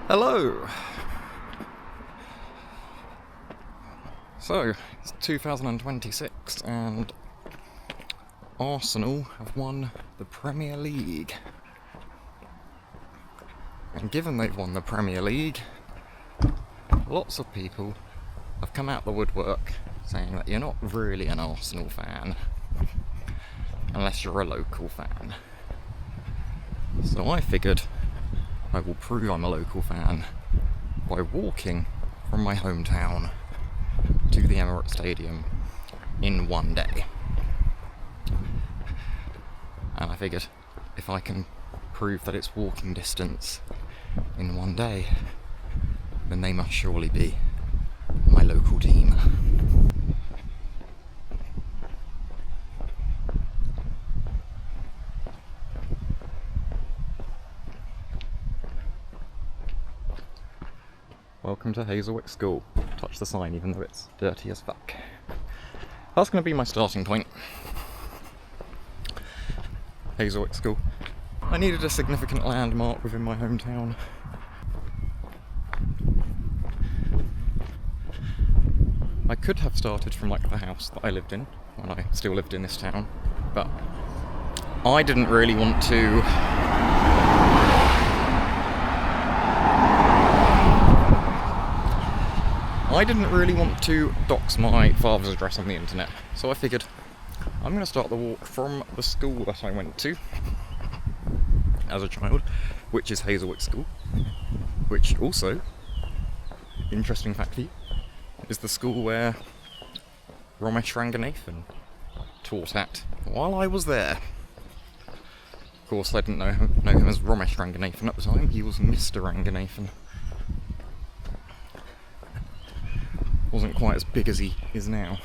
Hello! So, it's 2026 and Arsenal have won the Premier League. And given they've won the Premier League, lots of people have come out the woodwork saying that you're not really an Arsenal fan unless you're a local fan. So I figured I will prove I'm a local fan by walking from my hometown to the Emirates Stadium in one day. And I figured if I can prove that it's walking distance in one day, then they must surely be my local team. Welcome to Gatwick School. Touch the sign even though it's dirty as fuck. That's going to be my starting point. Gatwick School. I needed a significant landmark within my hometown. I could have started from like the house that I lived in when I still lived in this town, but I didn't really want to dox my father's address on the internet, so I figured I'm going to start the walk from the school that I went to as a child, which is Gatwick School, which also, interesting fact for you, is the school where Ramesh Ranganathan taught at while I was there. Of course, I didn't know him as Ramesh Ranganathan at the time, he was Mr. Ranganathan. Wasn't quite as big as he is now.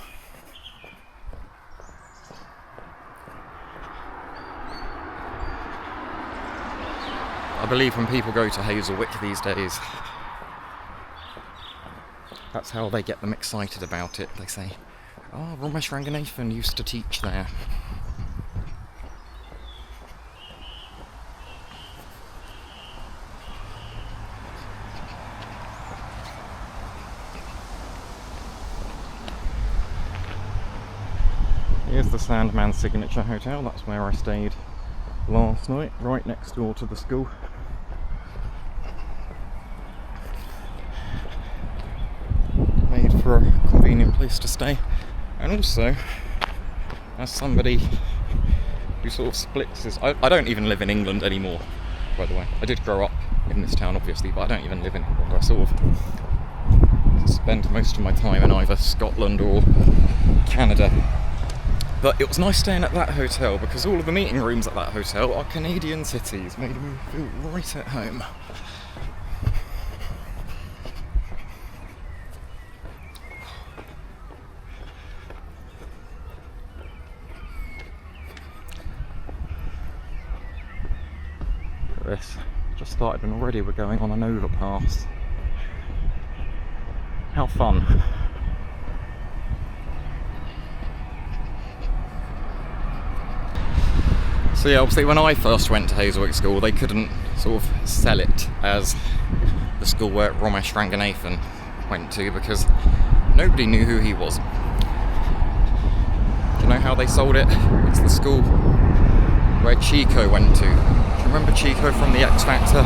I believe when people go to Gatwick these days, that's how they get them excited about it. They say, "Oh, Ramesh Ranganathan used to teach there." Here's the Sandman Signature Hotel, that's where I stayed last night, right next door to the school. Made for a convenient place to stay. And also, as somebody who sort of splits his... I don't even live in England anymore, by the way. I did grow up in this town, obviously, but I don't even live in England. I sort of spend most of my time in either Scotland or Canada. But it was nice staying at that hotel because all of the meeting rooms at that hotel are Canadian cities, made me feel right at home. Look at this, just started and already we're going on an overpass. How fun. So yeah, obviously when I first went to Gatwick School, they couldn't sort of sell it as the school where Ramesh Ranganathan went to because nobody knew who he was. Do you know how they sold it? It's the school where Chico went to. Do you remember Chico from the X Factor?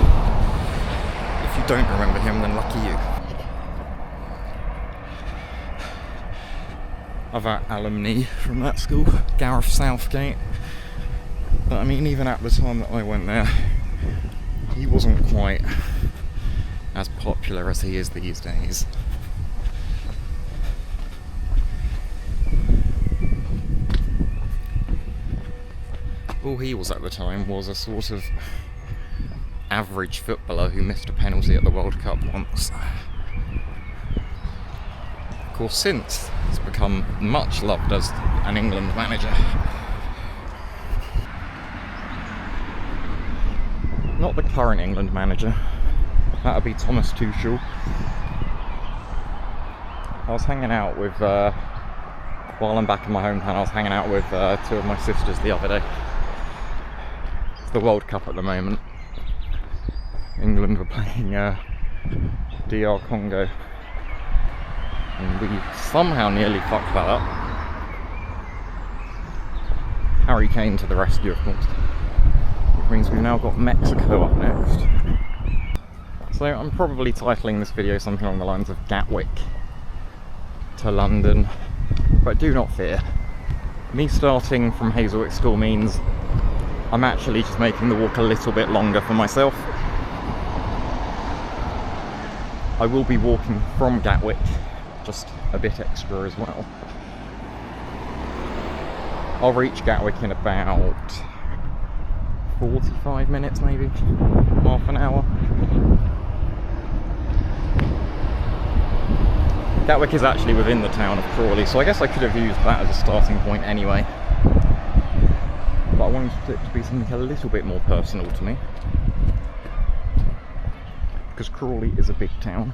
If you don't remember him, then lucky you. Other alumni from that school, Gareth Southgate. But I mean, even at the time that I went there, he wasn't quite as popular as he is these days. All he was at the time was a sort of average footballer who missed a penalty at the World Cup once. Of course, since he's become much loved as an England manager. Not the current England manager, that would be Thomas Tuchel. I was hanging out with, while I'm back in my hometown, I was hanging out with two of my sisters the other day. It's the World Cup at the moment. England were playing DR Congo. And we somehow nearly fucked that up. Harry Kane to the rescue, of course. Which means we've now got Mexico up next. So I'm probably titling this video something along the lines of Gatwick to London. But do not fear. Me starting from Hazelwick School means I'm actually just making the walk a little bit longer for myself. I will be walking from Gatwick just a bit extra as well. I'll reach Gatwick in about 45 minutes, maybe half an hour. Gatwick is actually within the town of Crawley, so I guess I could have used that as a starting point anyway. But I wanted it to be something a little bit more personal to me, because Crawley is a big town.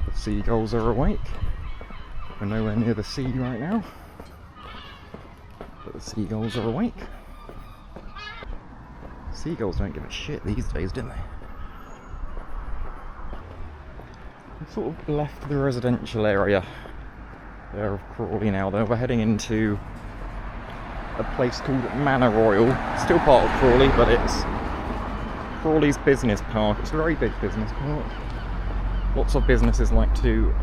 The seagulls are awake. We're nowhere near the sea right now, but the seagulls are awake. Seagulls don't give a shit these days, do they? We've sort of left the residential area there of Crawley now, though. We're heading into a place called Manor Royal. Still part of Crawley, but it's Crawley's business park. It's a very big business park. Lots of businesses like to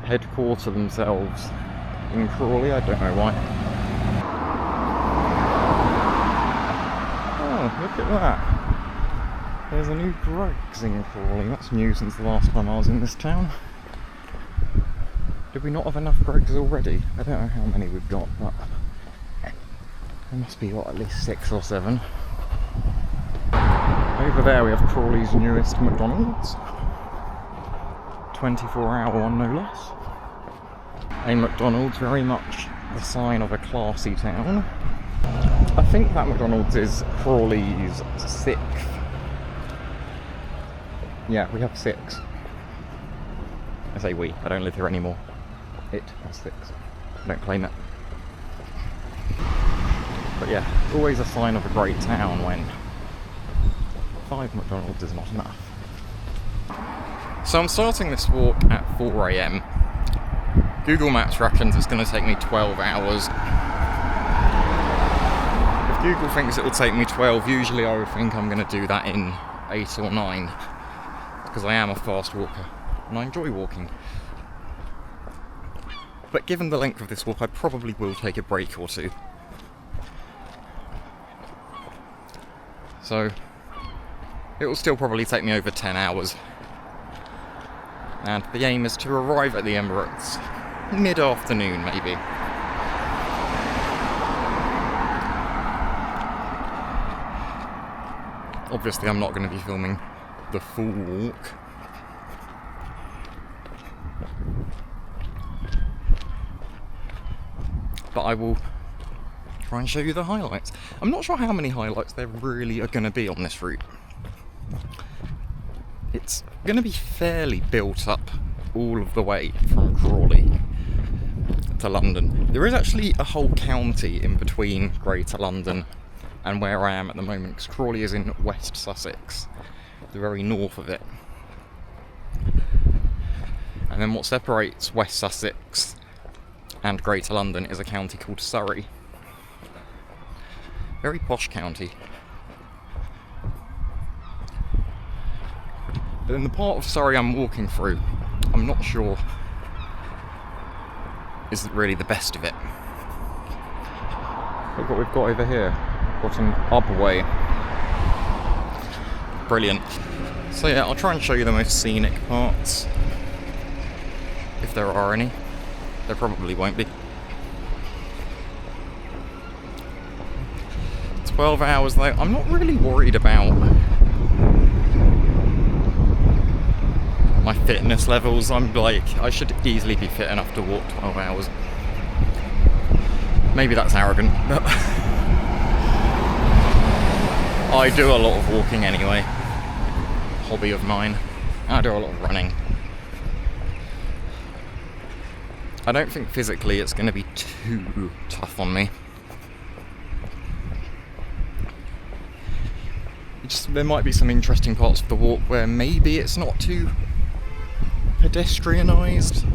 headquarter themselves in Crawley. I don't know why. Oh, look at that. There's a new Greggs in Crawley. That's new since the last time I was in this town. Did we not have enough Greggs already? I don't know how many we've got, but there must be, what, at least 6 or 7. Over there we have Crawley's newest McDonald's. 24-hour one, no less. A McDonald's, very much the sign of a classy town. I think that McDonald's is Crawley's 6th. Yeah, we have 6. I say we, I don't live here anymore. It has 6. I don't claim it. But yeah, always a sign of a great town when 5 McDonald's is not enough. So I'm starting this walk at 4 AM. Google Maps reckons it's going to take me 12 hours. If Google thinks it will take me 12, usually I would think I'm going to do that in 8 or 9. Because I am a fast walker, and I enjoy walking. But given the length of this walk, I probably will take a break or two. So, it will still probably take me over 10 hours. And the aim is to arrive at the Emirates mid-afternoon, maybe. Obviously, I'm not going to be filming the full walk. But I will try and show you the highlights. I'm not sure how many highlights there really are going to be on this route. It's going to be fairly built up all of the way from Crawley to London. There is actually a whole county in between Greater London and where I am at the moment, because Crawley is in West Sussex, the very north of it. And then what separates West Sussex and Greater London is a county called Surrey. Very posh county. But in the part of Surrey I'm walking through, I'm not sure is really the best of it. Look what we've got over here. Got an Ubway. Brilliant. So yeah, I'll try and show you the most scenic parts, if there are any. There probably won't be. 12 hours though, I'm not really worried about my fitness levels. I'm like, I should easily be fit enough to walk 12 hours. Maybe that's arrogant, but I do a lot of walking anyway. Hobby of mine. I do a lot of running. I don't think physically it's going to be too tough on me. There might be some interesting parts of the walk where maybe it's not too pedestrianised.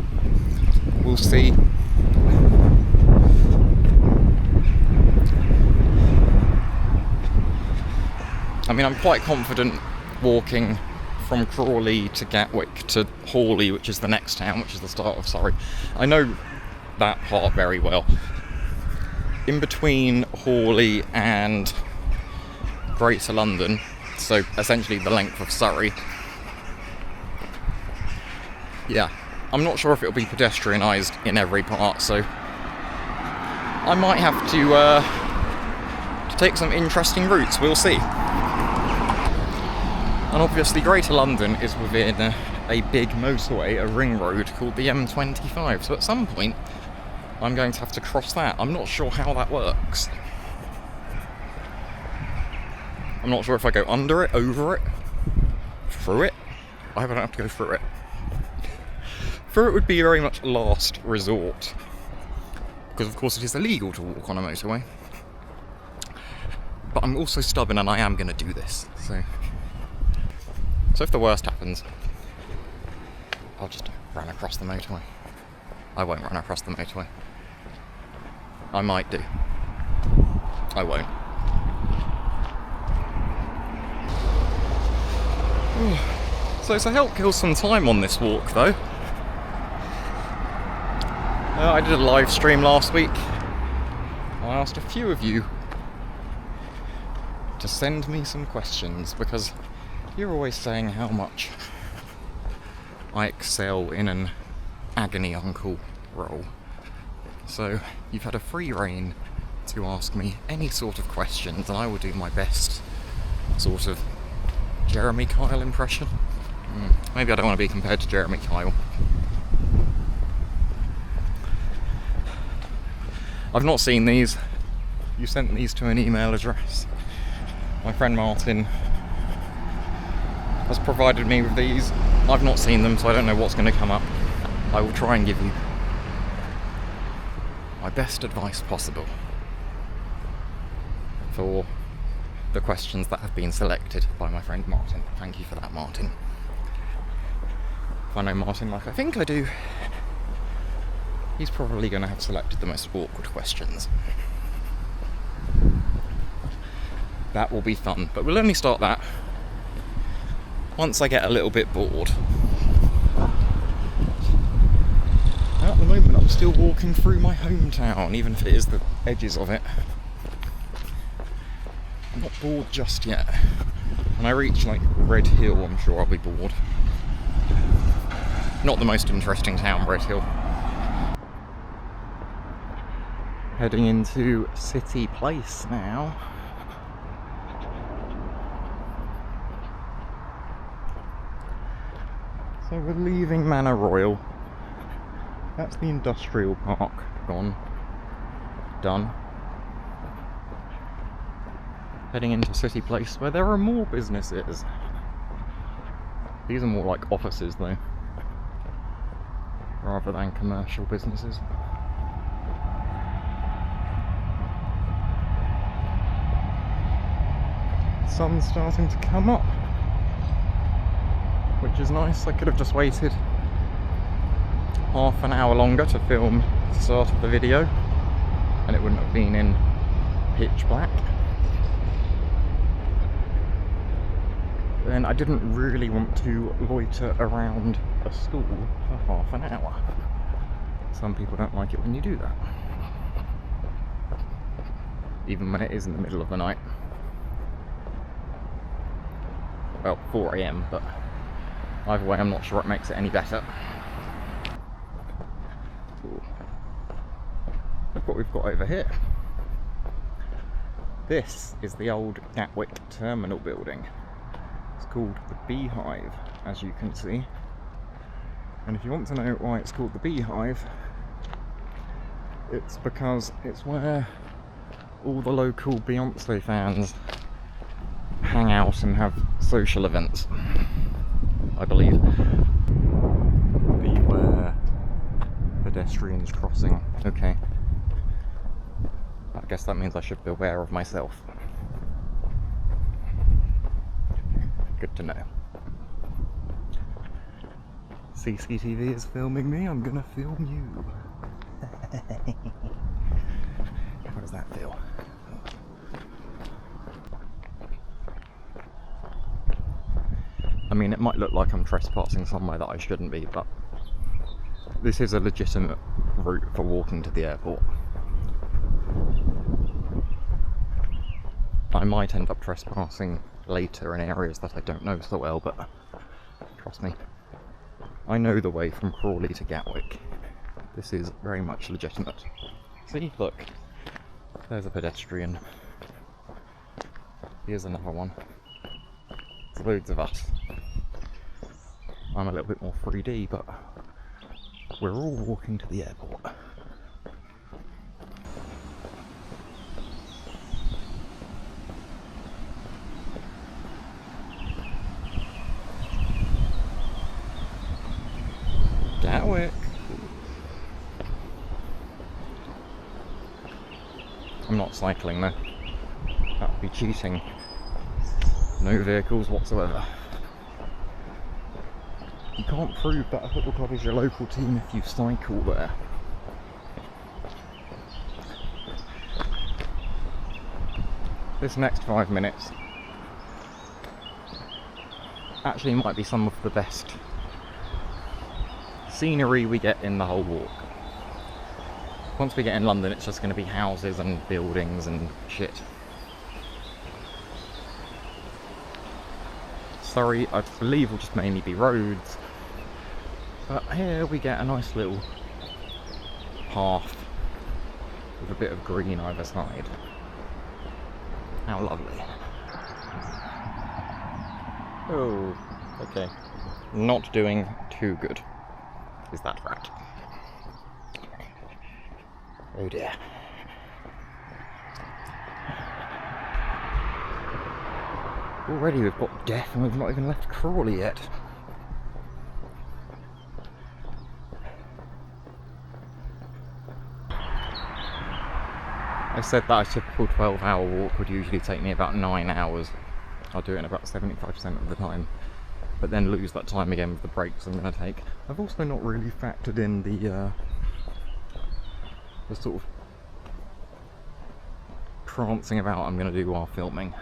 We'll see. I mean, I'm quite confident walking from Crawley to Gatwick to Hawley, which is the next town, which is the start of Surrey. I know that part very well. In between Hawley and Greater London, so essentially the length of Surrey. Yeah, I'm not sure if it'll be pedestrianised in every part, so I might have to take some interesting routes, we'll see. And obviously Greater London is within a big motorway, a ring road called the M25, so at some point I'm going to have to cross that. I'm not sure how that works. I'm not sure if I go under it, over it, through it. I hope I don't have to go through it. Through it would be very much last resort, because of course it is illegal to walk on a motorway. But I'm also stubborn and I am going to do this, so if the worst happens, I'll just run across the motorway. I won't run across the motorway. I might do. I won't. So to help kill some time on this walk though, I did a live stream last week. I asked a few of you to send me some questions because you're always saying how much I excel in an agony uncle role. So you've had a free rein to ask me any sort of questions and I will do my best sort of Jeremy Kyle impression. Maybe I don't want to be compared to Jeremy Kyle. I've not seen these. You sent these to an email address. My friend Martin has provided me with these. I've not seen them, so I don't know what's going to come up. I will try and give you my best advice possible for the questions that have been selected by my friend Martin. Thank you for that, Martin. If I know Martin like I think I do, he's probably going to have selected the most awkward questions. That will be fun, but we'll only start that once I get a little bit bored. At the moment I'm still walking through my hometown, even if it is the edges of it. I'm not bored just yet. When I reach like Red Hill, I'm sure I'll be bored. Not the most interesting town, Red Hill. Heading into City Place now. So we're leaving Manor Royal. That's the industrial park gone. Done. Heading into City Place where there are more businesses. These are more like offices though, rather than commercial businesses. Sun's starting to come up, which is nice. I could have just waited half an hour longer to film the start of the video and it wouldn't have been in pitch black. Then I didn't really want to loiter around a school for half an hour. Some people don't like it when you do that, even when it is in the middle of the night. Well, 4 AM, but either way I'm not sure it makes it any better. Ooh. Look what we've got over here. This is the old Gatwick terminal building. It's called the Beehive, as you can see. And if you want to know why it's called the Beehive, it's because it's where all the local Beyonce fans hang out and have social events, I believe. Beware pedestrians crossing. Okay. I guess that means I should be aware of myself. Good to know. CCTV is filming me, I'm gonna film you. How does that feel? I mean, it might look like I'm trespassing somewhere that I shouldn't be, but this is a legitimate route for walking to the airport. I might end up trespassing later in areas that I don't know so well, but trust me, I know the way from Crawley to Gatwick. This is very much legitimate. See, look, there's a pedestrian. Here's another one. There's loads of us. I'm a little bit more 3D, but we're all walking to the airport. Gatwick. I'm not cycling though. That would be cheating. No vehicles whatsoever. You can't prove that a football club is your local team if you cycle there. This next 5 minutes actually might be some of the best scenery we get in the whole walk. Once we get in London, it's just going to be houses and buildings and shit. Surrey, I believe, will just mainly be roads. But here we get a nice little path with a bit of green either side. How lovely. Oh, okay. Not doing too good. Is that right? Oh dear. Already we've got death and we've not even left Crawley yet. I said that a typical 12-hour walk would usually take me about 9 hours. I'll do it in about 75% of the time, but then lose that time again with the breaks I'm going to take. I've also not really factored in the sort of prancing about I'm going to do while filming.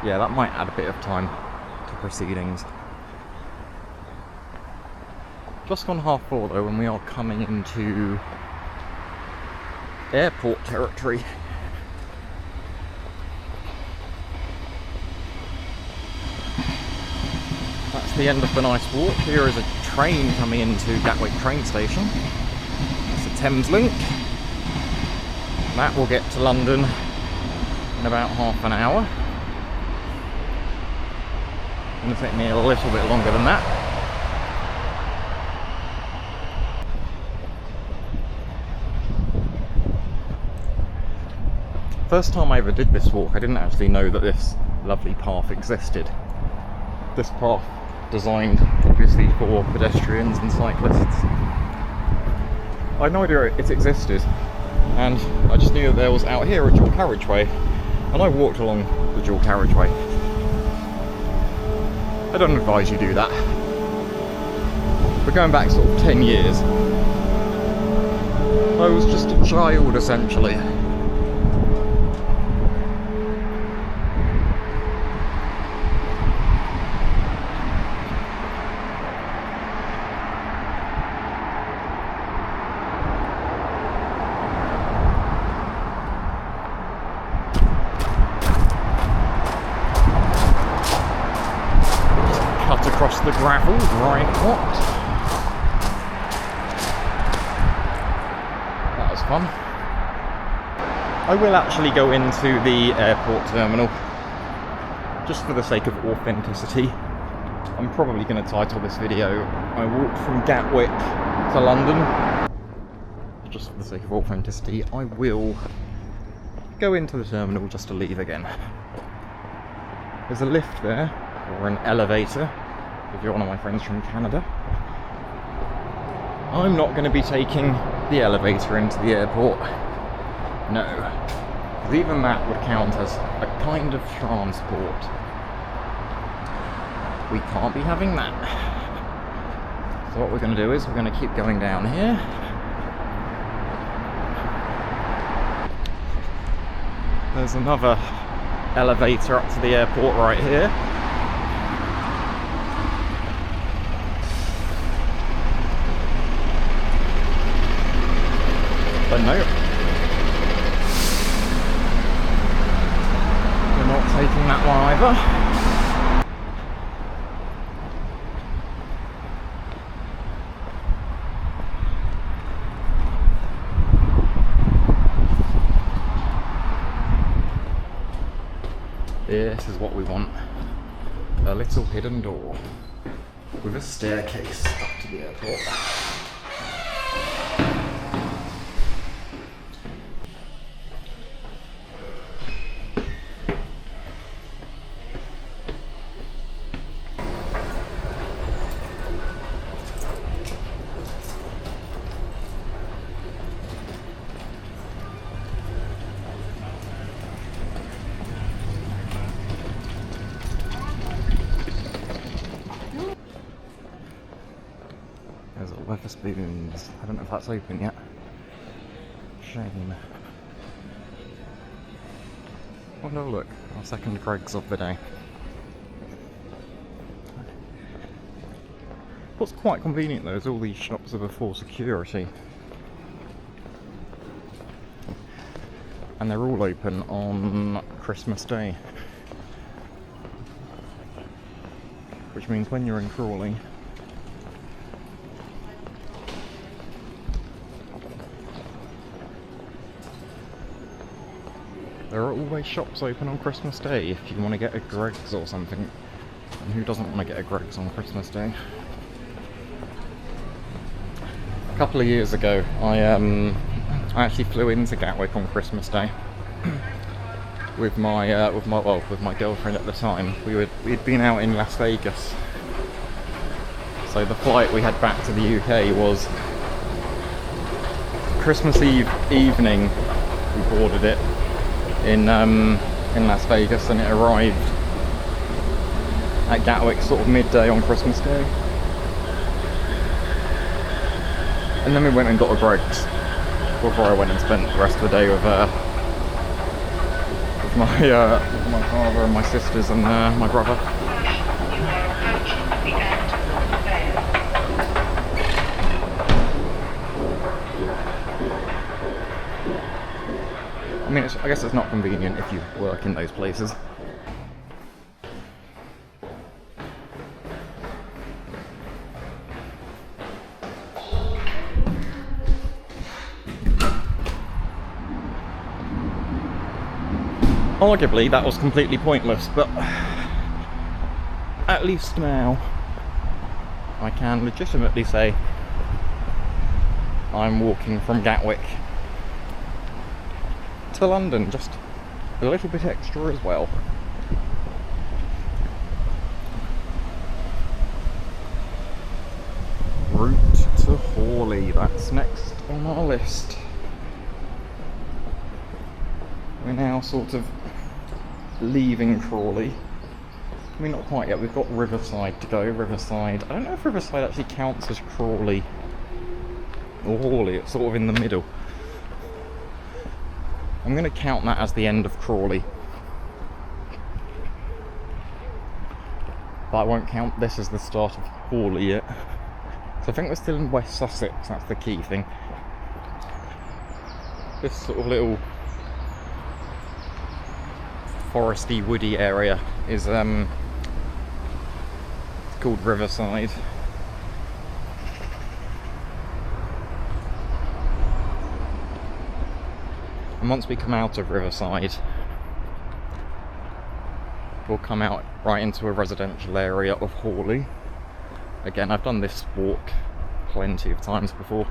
Yeah, that might add a bit of time to proceedings. Just gone 4:30 though, and we are coming into airport territory. That's the end of the nice walk. Here is a train coming into Gatwick train station. It's a Thames Link. That will get to London in about half an hour. It's going to take me a little bit longer than that. First time I ever did this walk, I didn't actually know that this lovely path existed. This path designed obviously for pedestrians and cyclists. I had no idea it existed, and I just knew that there was out here a dual carriageway, and I walked along the dual carriageway. I don't advise you do that. We're going back sort of 10 years. I was just a child essentially. Across the gravel, right hot. That was fun. I will actually go into the airport terminal, just for the sake of authenticity. I'm probably going to title this video, I walked from Gatwick to London. Just for the sake of authenticity, I will go into the terminal just to leave again. There's a lift there, or an elevator, if you're one of my friends from Canada. I'm not going to be taking the elevator into the airport. No. Because even that would count as a kind of transport. We can't be having that. So what we're going to do is we're going to keep going down here. There's another elevator up to the airport right here. But no, we're not taking that one either. This is what we want. A little hidden door with a staircase up to the airport. There's a Wetherspoons. I don't know if that's open yet. Shame. Oh no, look, our second Greggs of the day. What's quite convenient though is all these shops are before security. And they're all open on Christmas Day. Which means when you're in Crawley, there are always shops open on Christmas Day if you want to get a Greggs or something. And who doesn't want to get a Greggs on Christmas Day? A couple of years ago, I actually flew into Gatwick on Christmas Day with my girlfriend at the time. We'd been out in Las Vegas, so the flight we had back to the UK was Christmas Eve evening. We boarded it in Las Vegas, and it arrived at Gatwick sort of midday on Christmas Day. And then we went and got a Greggs before I went and spent the rest of the day with my father and my sisters and my brother. I mean, I guess it's not convenient if you work in those places. Arguably, that was completely pointless, but at least now I can legitimately say I'm walking from Gatwick to London, just a little bit extra as well. Route to Hawley, that's next on our list. We're now sort of leaving Crawley. I mean, not quite yet, we've got Riverside to go. Riverside, I don't know if Riverside actually counts as Crawley or Hawley, it's sort of in the middle. I'm going to count that as the end of Crawley. But I won't count this as the start of Hawley yet. So I think we're still in West Sussex, that's the key thing. This sort of little foresty, woody area is it's called Riverside. And once we come out of Riverside, we'll come out right into a residential area of Hawley. Again, I've done this walk plenty of times before.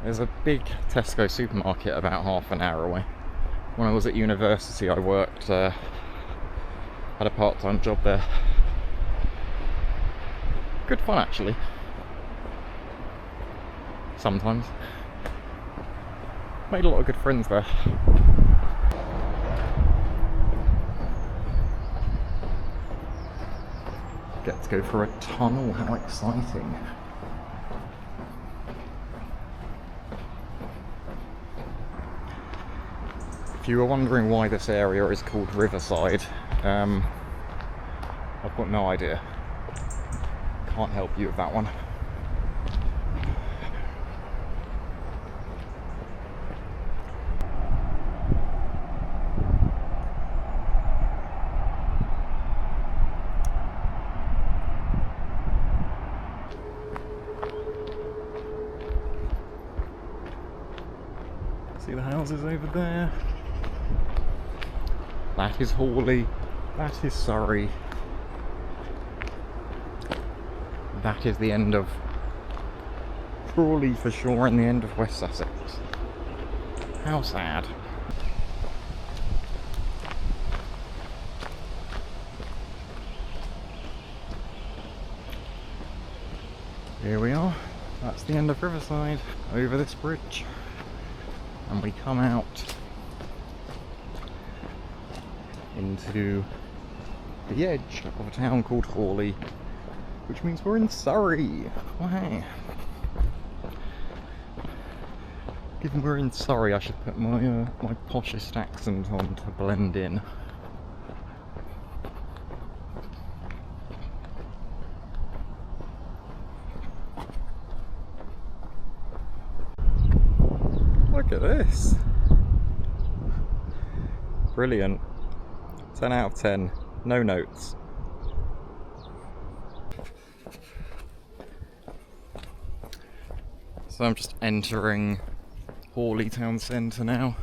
There's a big Tesco supermarket about half an hour away. when I was at university, I worked, had a part-time job there. Good fun, actually. Sometimes. Made a lot of good friends there. Get to go for a tunnel, how exciting. If you were wondering why this area is called Riverside, I've got no idea. Can't help you with that one. See the houses over there? That is Hawley, that is Surrey. That is the end of Crawley for sure, and the end of West Sussex. How sad. Here we are, that's the end of Riverside, over this bridge. And we come out into the edge of a town called Hawley, which means we're in Surrey. Wow. Given we're in Surrey, I should put my my poshest accent on to blend in. Look at this. Brilliant. 10 out of 10. No notes. So I'm just entering Hawley town centre now.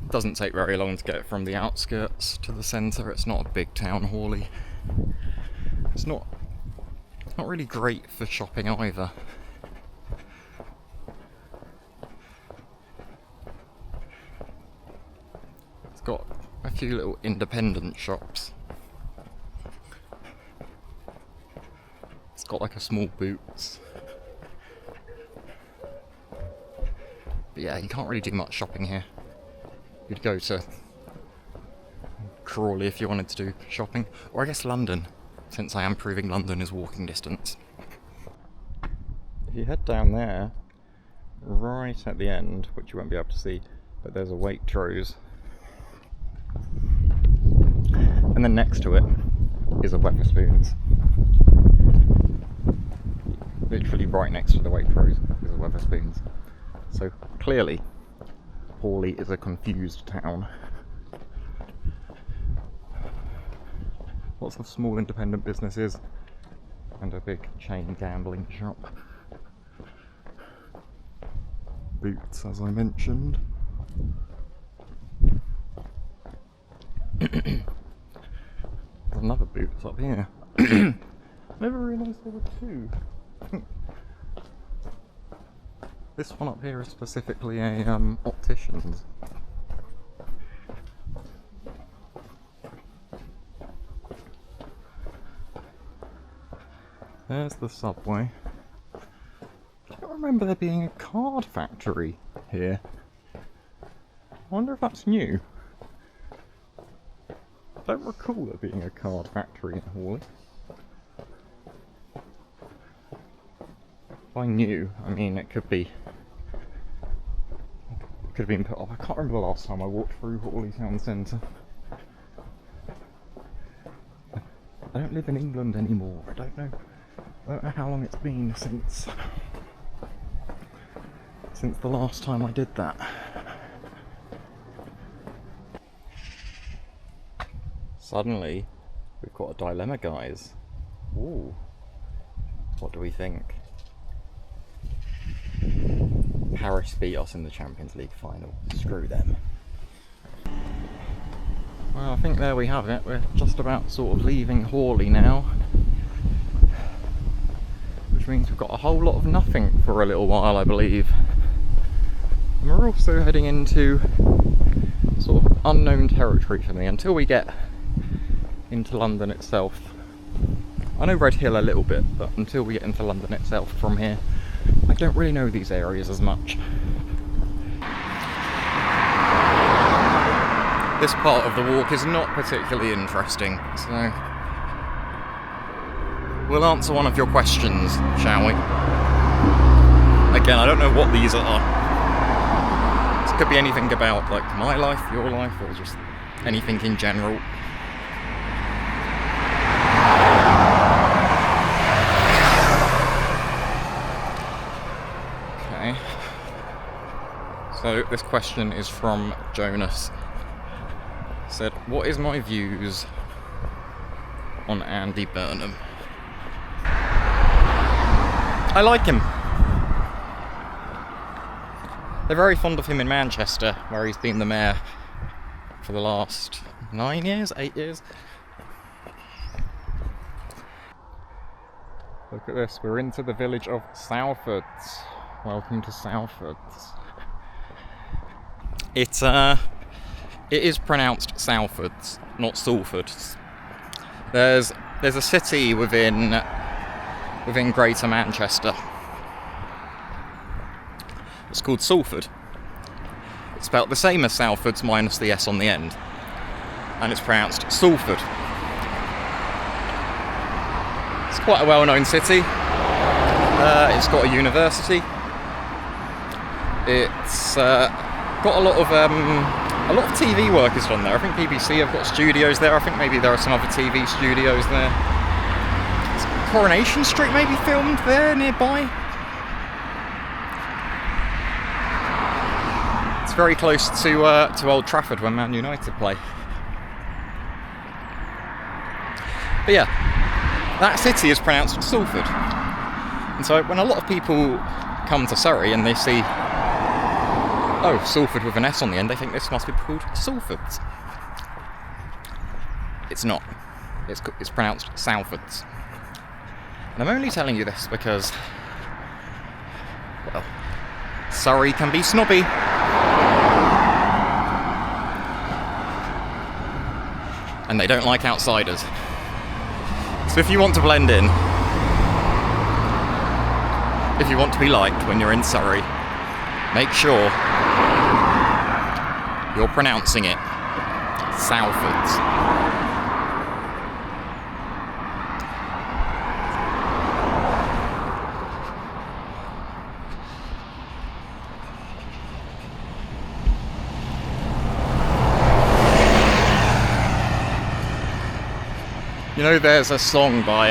It doesn't take very long to get from the outskirts to the centre. It's not a big town, Hawley. It's not really great for shopping either. It's got a few little independent shops. It's got like a small Boots. But yeah, you can't really do much shopping here. You'd go to Crawley if you wanted to do shopping. Or I guess London, since I am proving London is walking distance. If you head down there, right at the end, which you won't be able to see, but there's a Waitrose. And then next to it is a Wetherspoons. Literally right next to the Waitrose is a Wetherspoons. So clearly, Hawley is a confused town. Lots of small independent businesses and a big chain gambling shop. Boots, as I mentioned. There's another Boots up here. Never realised there were two. This one up here is specifically a optician's. There's the subway. I don't remember there being a card factory here. I wonder if that's new. I don't recall there being a card factory in Hawley. By new, I mean it could be. Could have been put off. I can't remember the last time I walked through Hawley town centre. I don't live in England anymore. I don't know how long it's been since the last time I did that. Suddenly, we've got a dilemma, guys. Ooh. What do we think? Paris beat us in the Champions League final. Screw them. Well, I think there we have it. We're just about sort of leaving Hawley now. Which means we've got a whole lot of nothing for a little while, I believe. And we're also heading into sort of unknown territory for me until we get into London itself. I know Red Hill a little bit, but until we get into London itself from here, I don't really know these areas as much. This part of the walk is not particularly interesting, so we'll answer one of your questions, shall we? Again, I don't know what these are. This could be anything about, like, my life, your life, or just anything in general. Okay. So, this question is from Jonas. He said, what is my views on Andy Burnham? I like him. They're very fond of him in Manchester, where he's been the mayor for the last 8 years. Look at this, we're into the village of Salfords. Welcome to Salfords. It is pronounced Salfords, not Salfords. There's a city within Greater Manchester. It's called Salford. It's spelled the same as Salfords minus the S on the end. And it's pronounced Salford. It's quite a well-known city. It's got a university. It's got a lot of TV work is done there. I think BBC have got studios there. I think maybe there are some other TV studios there. Coronation Street maybe filmed there nearby. It's very close to Old Trafford when Man United play. But yeah, that city is pronounced Salford. And so when a lot of people come to Surrey and they see, oh, Salford with an S on the end, they think this must be called Salfords. It's not. It's pronounced Salfords. And I'm only telling you this because, well, Surrey can be snobby. And they don't like outsiders. So if you want to blend in, if you want to be liked when you're in Surrey, make sure you're pronouncing it Salfords. You know, there's a song by,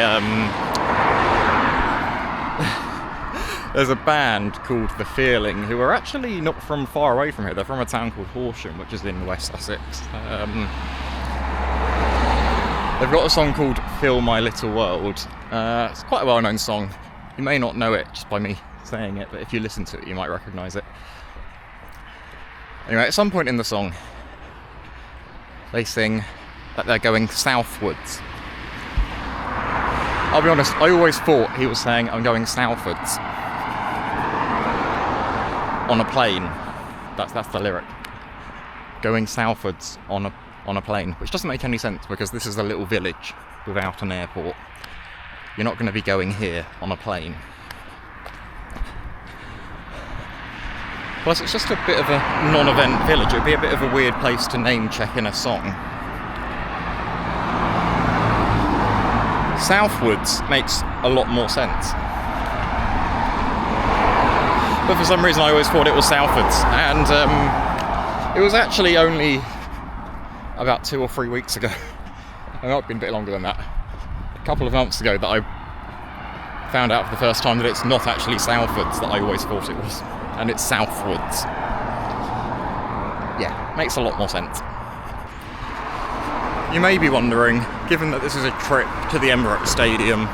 there's a band called The Feeling, who are actually not from far away from here. They're from a town called Horsham, which is in West Sussex. They've got a song called Fill My Little World. It's quite a well-known song. You may not know it just by me saying it, but if you listen to it, you might recognise it. Anyway, at some point in the song, they sing that they're going southwards. I'll be honest, I always thought he was saying, I'm going southwards. On a plane. That's the lyric. Going southwards on a plane. Which doesn't make any sense, because this is a little village without an airport. You're not going to be going here on a plane. Plus, it's just a bit of a non-event village. It would be a bit of a weird place to name check in a song. Southwards makes a lot more sense. But for some reason I always thought it was Salfords. And it was actually only about 2 or 3 weeks ago. It might have been a bit longer than that. A couple of months ago that I found out for the first time that it's not actually Salfords that I always thought it was. And it's Southwards. Yeah, makes a lot more sense. You may be wondering, given that this is a trip to the Emirates Stadium,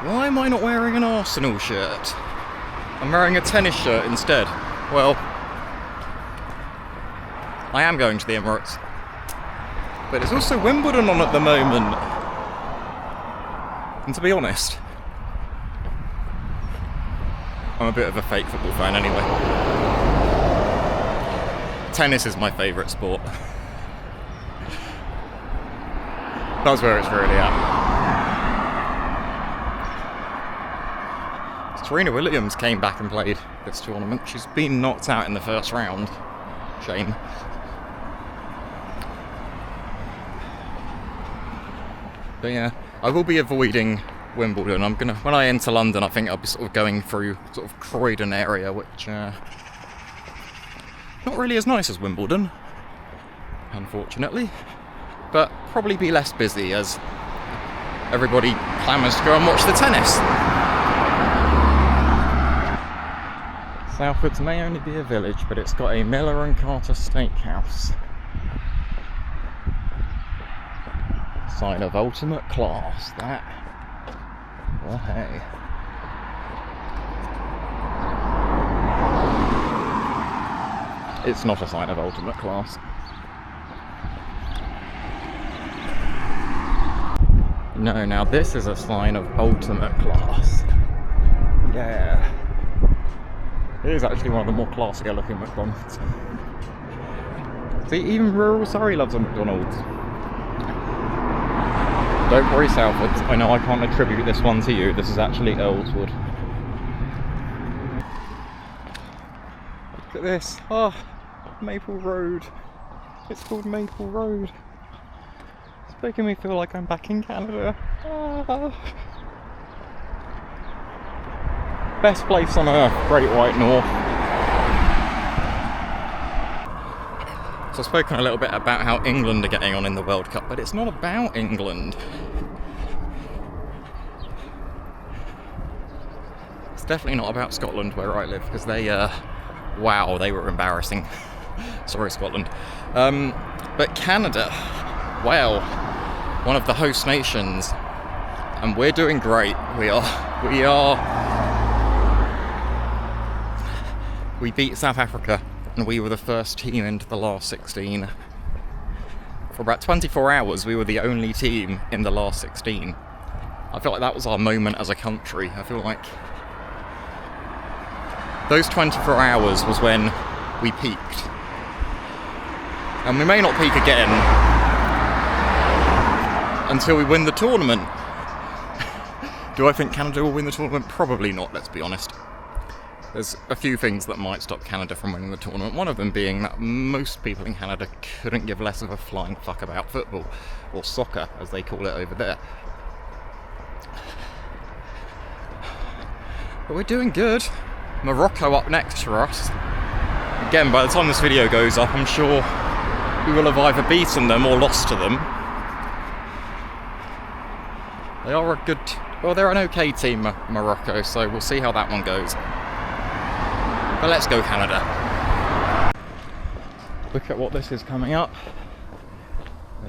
why am I not wearing an Arsenal shirt? I'm wearing a tennis shirt instead. Well, I am going to the Emirates. But it's also Wimbledon on at the moment. And to be honest, I'm a bit of a fake football fan anyway. tennis is my favourite sport. That's where it's really at. Serena Williams came back and played this tournament. She's been knocked out in the first round. Shame. But yeah, I will be avoiding Wimbledon. When I enter London, I think I'll be sort of going through sort of Croydon area, which not really as nice as Wimbledon, unfortunately, but probably be less busy as everybody clamours to go and watch the tennis. Southwards may only be a village, but it's got a Miller and Carter steakhouse. Sign of ultimate class, that. Well, hey. It's not a sign of ultimate class. No, now this is a sign of ultimate class. Yeah. It is actually one of the more classier looking McDonald's. See, even rural Surrey loves a McDonald's. Don't worry, Salford, I know I can't attribute this one to you. This is actually Earlswood. Look at this. Oh, Maple Road. It's called Maple Road. It's making me feel like I'm back in Canada. Ah. Best place on earth, Great White North. So I've spoken a little bit about how England are getting on in the World Cup, but it's not about England. It's definitely not about Scotland, where I live, because they, wow, they were embarrassing. Sorry, Scotland. But Canada, well, one of the host nations, and we're doing great. We beat South Africa, and we were the first team into the last 16. For about 24 hours, we were the only team in the last 16. I feel like that was our moment as a country. I feel like those 24 hours was when we peaked. And we may not peak again until we win the tournament. Do I think Canada will win the tournament? Probably not, let's be honest. There's a few things that might stop Canada from winning the tournament, one of them being that most people in Canada couldn't give less of a flying fuck about football, or soccer as they call it over there. But we're doing good. Morocco up next for us. Again, by the time this video goes up, I'm sure we will have either beaten them or lost to them. They are a good, well, they're an okay team, Morocco, so we'll see how that one goes. But let's go Canada. Look at what this is coming up.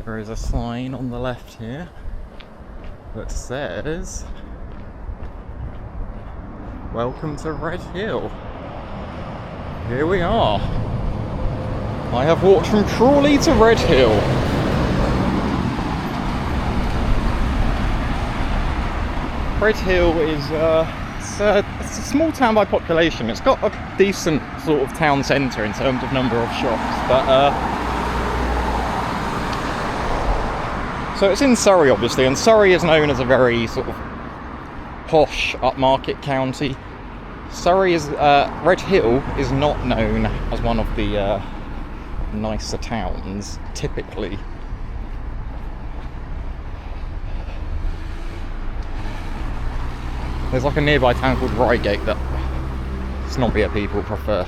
There is a sign on the left here that says, "Welcome to Red Hill." Here we are. I have walked from Crawley to Red Hill. Red Hill is it's a small town by population. It's got a decent sort of town centre in terms of number of shops, but so it's in Surrey obviously, and Surrey is known as a very sort of posh upmarket county. Surrey is Red Hill is not known as one of the nicer towns typically. There's like a nearby town called Reigate that snobbier people prefer.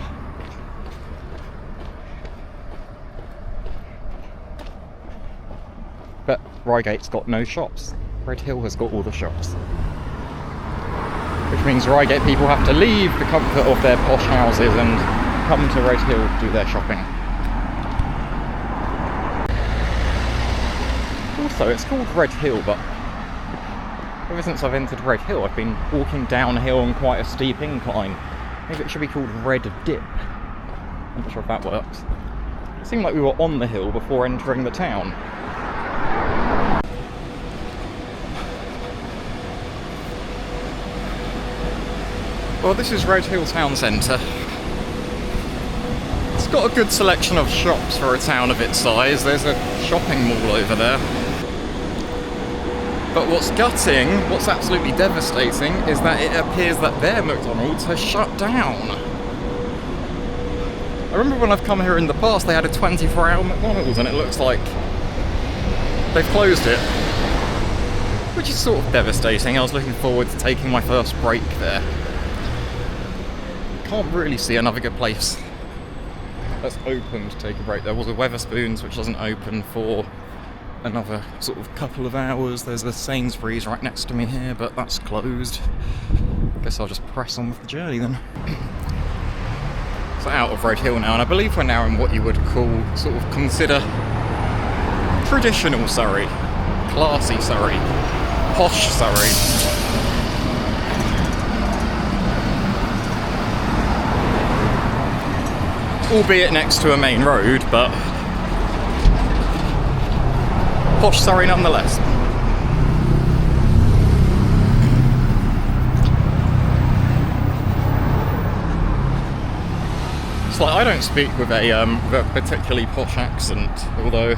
But Reigate's got no shops. Red Hill has got all the shops. Which means Reigate people have to leave the comfort of their posh houses and come to Red Hill to do their shopping. Also, it's called Red Hill, but ever since I've entered Red Hill, I've been walking downhill on quite a steep incline. Maybe it should be called Red Dip. I'm not sure if that works. It seemed like we were on the hill before entering the town. Well, this is Red Hill Town Centre. It's got a good selection of shops for a town of its size. There's a shopping mall over there. But what's gutting, what's absolutely devastating, is that it appears that their McDonald's has shut down. I remember when I've come here in the past, they had a 24-hour McDonald's, and it looks like they've closed it. Which is sort of devastating. I was looking forward to taking my first break there. Can't really see another good place that's open to take a break. There was a Wetherspoons, which doesn't open for another sort of couple of hours. There's a Sainsbury's right next to me here, but that's closed. Guess I'll just press on with the journey then. So out of Red Hill now, and I believe we're now in what you would call, sort of consider traditional Surrey, classy Surrey, posh Surrey. Albeit next to a main road, but posh Surrey nonetheless. It's like I don't speak with a particularly posh accent, although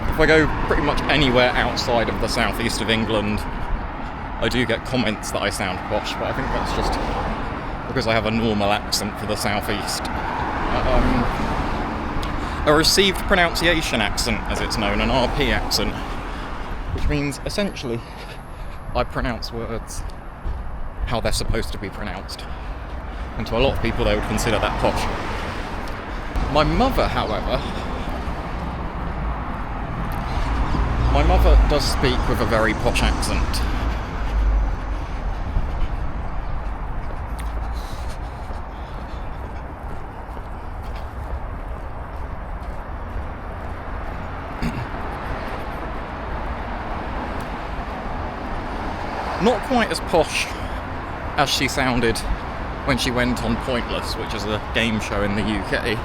if I go pretty much anywhere outside of the southeast of England, I do get comments that I sound posh, but I think that's just because I have a normal accent for the southeast. A received pronunciation accent, as it's known, an RP accent, which means essentially I pronounce words how they're supposed to be pronounced. And to a lot of people they would consider that posh. My mother, however, does speak with a very posh accent. Not quite as posh as she sounded when she went on Pointless, which is a game show in the UK.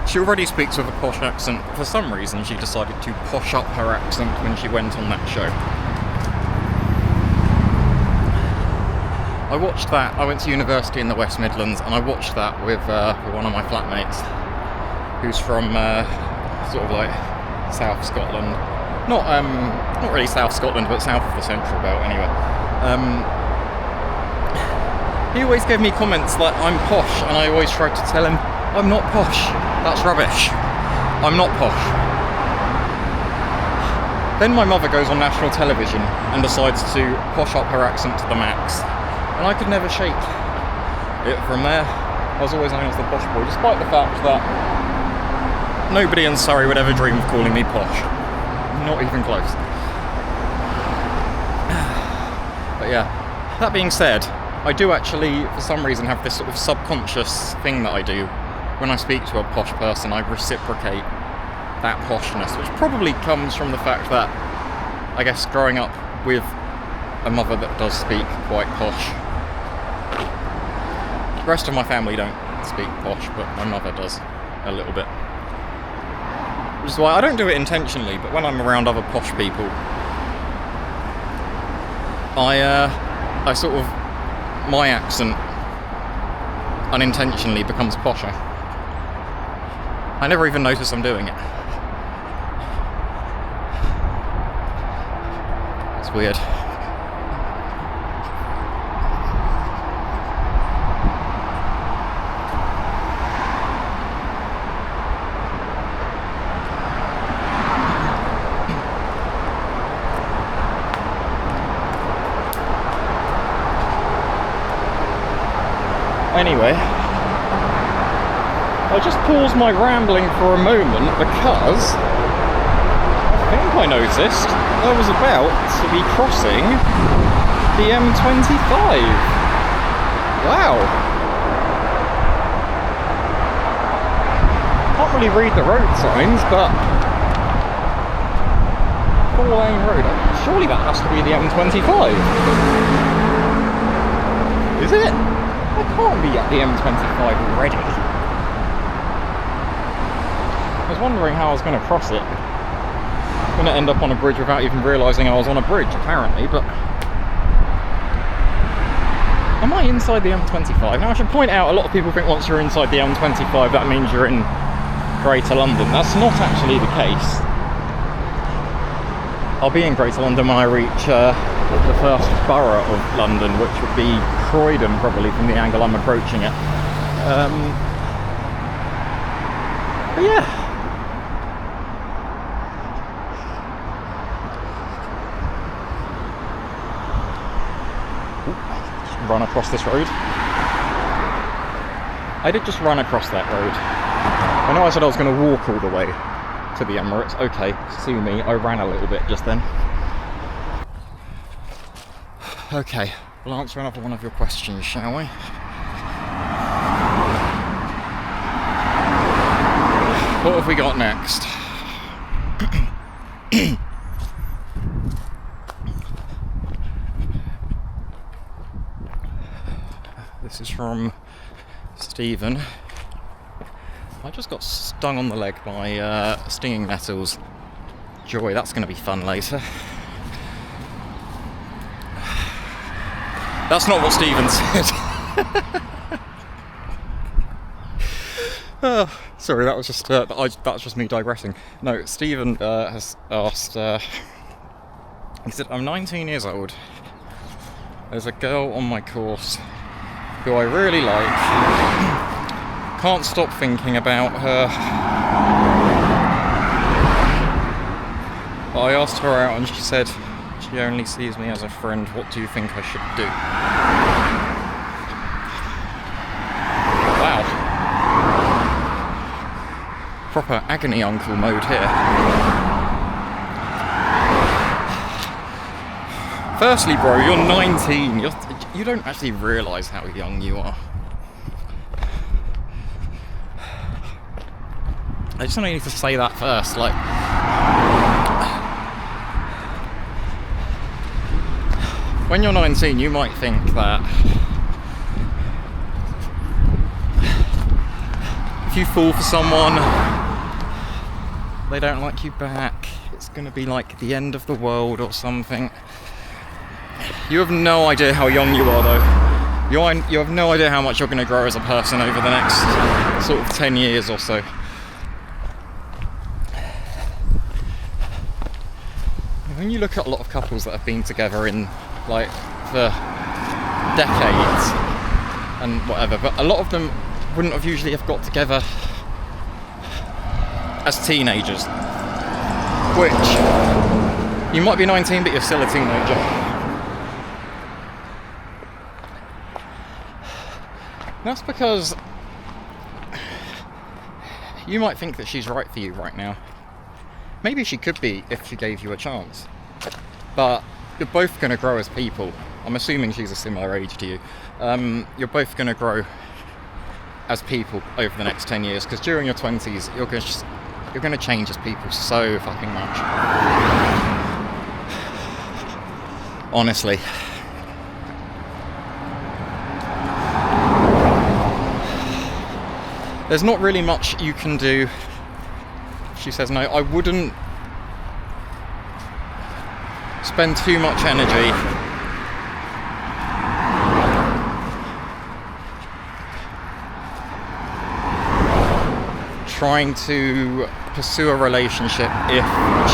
She already speaks with a posh accent. For some reason, she decided to posh up her accent when she went on that show. I watched that. I went to university in the West Midlands, and I watched that with one of my flatmates, who's from sort of like South Scotland. Not really South Scotland, but south of the Central Belt anyway. He always gave me comments like I'm posh, and I always tried to tell him, I'm not posh, that's rubbish, I'm not posh. Then my mother goes on national television and decides to posh up her accent to the max, and I could never shake it from there. I was always known as the posh boy, despite the fact that nobody in Surrey would ever dream of calling me posh. Not even close. But yeah, that being said, I do actually, for some reason, have this sort of subconscious thing that I do. When I speak to a posh person, I reciprocate that poshness, which probably comes from the fact that, I guess, growing up with a mother that does speak quite posh. The rest of my family don't speak posh, but my mother does a little bit. Which is why I don't do it intentionally, but when I'm around other posh people, I sort of, my accent unintentionally becomes posher. I never even notice I'm doing it. It's weird. Anyway, I'll just pause my rambling for a moment because I think I noticed I was about to be crossing the M25. Wow. Can't really read the road signs, but 4-lane road. Surely that has to be the M25. Is it? I can't be at the M25 already. I was wondering how I was going to cross it. I'm going to end up on a bridge without even realising I was on a bridge, apparently, but Am I inside the M25? Now I should point out, a lot of people think once you're inside the M25 that means you're in Greater London. That's not actually the case. I'll be in Greater London when I reach the first borough of London, which would be Croydon, probably, from the angle I'm approaching it. But yeah. Just run across this road. I did just run across that road. I know I said I was going to walk all the way to the Emirates. Okay, sue me, I ran a little bit just then. Okay, we'll answer another one of your questions, shall we? What have we got next? This is from Stephen. I just got stung on the leg by stinging nettles. Joy, that's going to be fun later. That's not what Stephen said. Sorry, that was just that's just me digressing. No, Stephen has asked. He said, "I'm 19 years old. There's a girl on my course who I really like. Can't stop thinking about her. But I asked her out and she said she only sees me as a friend. What do you think I should do?" Wow. Proper agony uncle mode here. Firstly, bro, you're 19. You don't actually realise how young you are. I just need to say that first, like... When you're 19, you might think that if you fall for someone, they don't like you back, it's going to be like the end of the world or something. You have no idea how young you are, though. You have no idea how much you're going to grow as a person over the next sort of 10 years or so. When you look at a lot of couples that have been together in, like, for decades and whatever, but a lot of them wouldn't have usually have got together as teenagers. Which, you might be 19, but you're still a teenager. That's because you might think that she's right for you right now. Maybe she could be if she gave you a chance. But you're both going to grow as people. I'm assuming she's a similar age to you. You're both going to grow as people over the next 10 years, because during your 20s, you're going to change as people so fucking much. Honestly. There's not really much you can do. She says no. I wouldn't spend too much energy trying to pursue a relationship if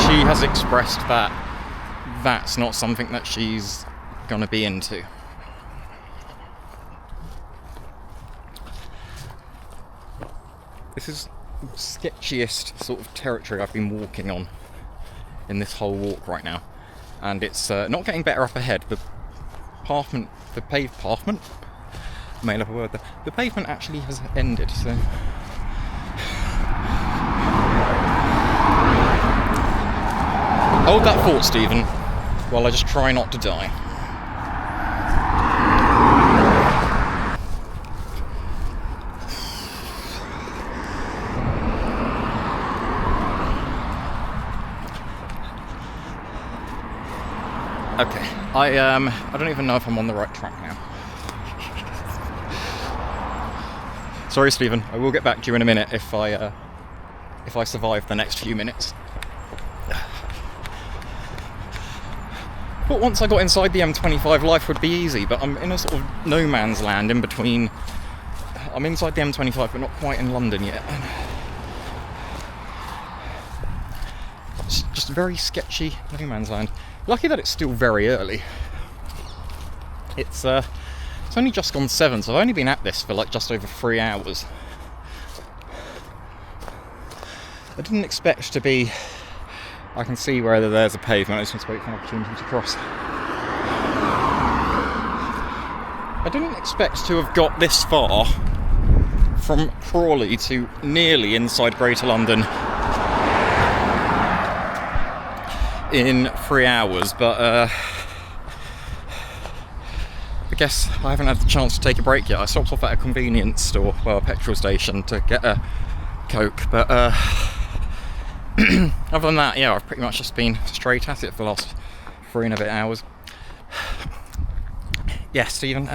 she has expressed that that's not something that she's gonna be into. This is the sketchiest sort of territory I've been walking on in this whole walk right now, and it's not getting better up ahead. The pavement, made up a word there. The pavement actually has ended, so hold that thought, Stephen, while I just try not to die. Okay, I don't even know if I'm on the right track now. Sorry, Stephen. I will get back to you in a minute if I survive the next few minutes. thought once I got inside the M25 life would be easy, but I'm in a sort of no man's land in between. I'm inside the M25 but not quite in London yet. It's just very sketchy no man's land. Lucky that it's still very early. It's only just gone 7, so I've only been at this for like just over 3 hours. I didn't expect to be... I can see where there's a pavement, I just want to wait for an opportunity to cross. I didn't expect to have got this far from Crawley to nearly inside Greater London in 3 hours, but I guess I haven't had the chance to take a break yet. I stopped off at a convenience store, well, a petrol station, to get a Coke, but other than that, yeah, I've pretty much just been straight at it for the last 3 and a bit hours. Yeah, Stephen,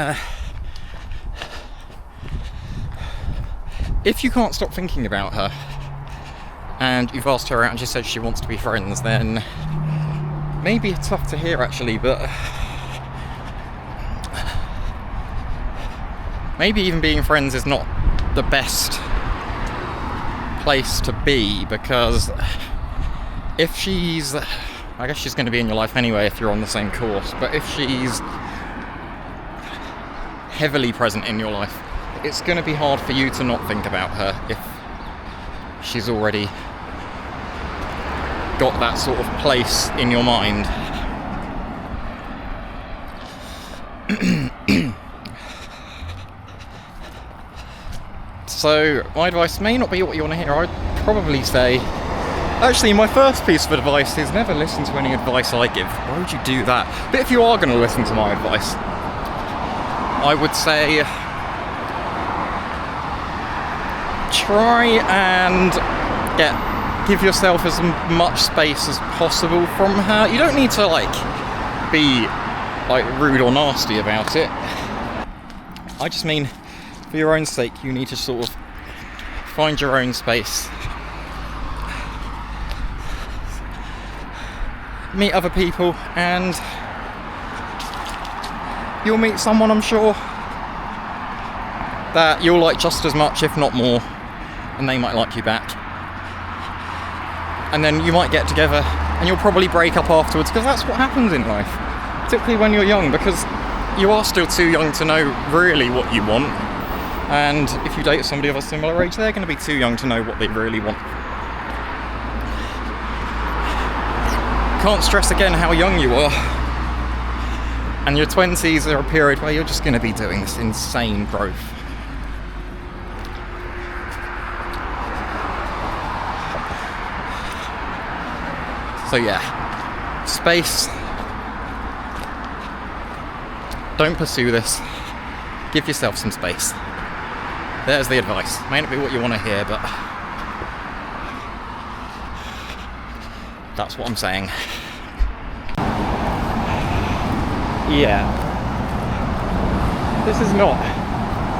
if you can't stop thinking about her, and you've asked her out and she said she wants to be friends, then maybe it's tough to hear actually, but maybe even being friends is not the best place to be, because if she's... I guess she's going to be in your life anyway if you're on the same course, but if she's heavily present in your life, it's going to be hard for you to not think about her if she's already got that sort of place in your mind. So, my advice may not be what you want to hear. I'd probably say... Actually, my first piece of advice is never listen to any advice I give. Why would you do that? But if you are going to listen to my advice, I would say... try and give yourself as much space as possible from her. You don't need to, be, rude or nasty about it. I just mean... for your own sake, you need to sort of find your own space. Meet other people, and you'll meet someone, I'm sure, that you'll like just as much, if not more, and they might like you back. And then you might get together, and you'll probably break up afterwards, because that's what happens in life, particularly when you're young, because you are still too young to know really what you want. And if you date somebody of a similar age, they're going to be too young to know what they really want. Can't stress again how young you are. And your 20s are a period where you're just going to be doing this insane growth. So yeah, space. Don't pursue this. Give yourself some space. There's the advice. May not be what you want to hear, but that's what I'm saying. Yeah. This is not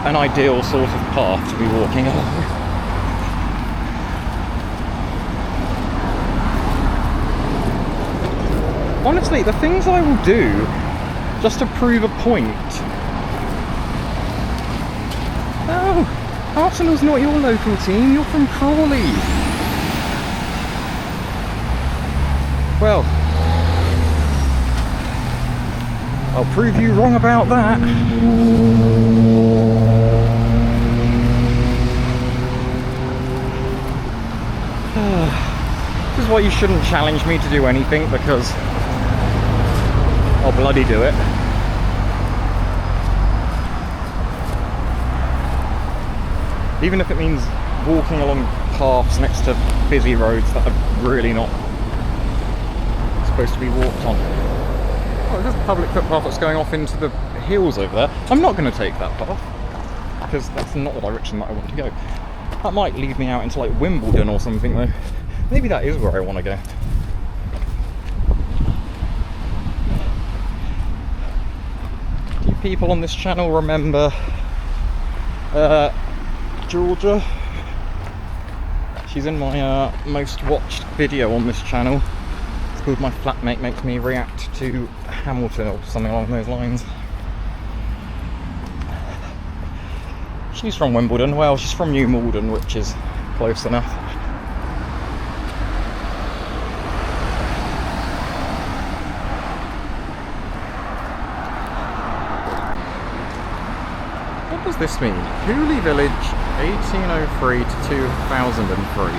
an ideal sort of path to be walking along. Honestly, the things I will do just to prove a point. Oh, Arsenal's not your local team, you're from Crawley. Well, I'll prove you wrong about that. This is why you shouldn't challenge me to do anything, because I'll bloody do it. Even if it means walking along paths next to busy roads that are really not supposed to be walked on. Oh, there's a public footpath that's going off into the hills over there. I'm not going to take that path, because that's not the direction that I want to go. That might lead me out into like Wimbledon or something though. Maybe that is where I want to go. Do you people on this channel remember Georgia? She's in my most watched video on this channel. It's called My Flatmate Makes Me React to Hamilton or something along those lines. She's from Wimbledon. Well, she's from New Malden, which is close enough. What does this mean? Cooley Village, 1803 to 2003.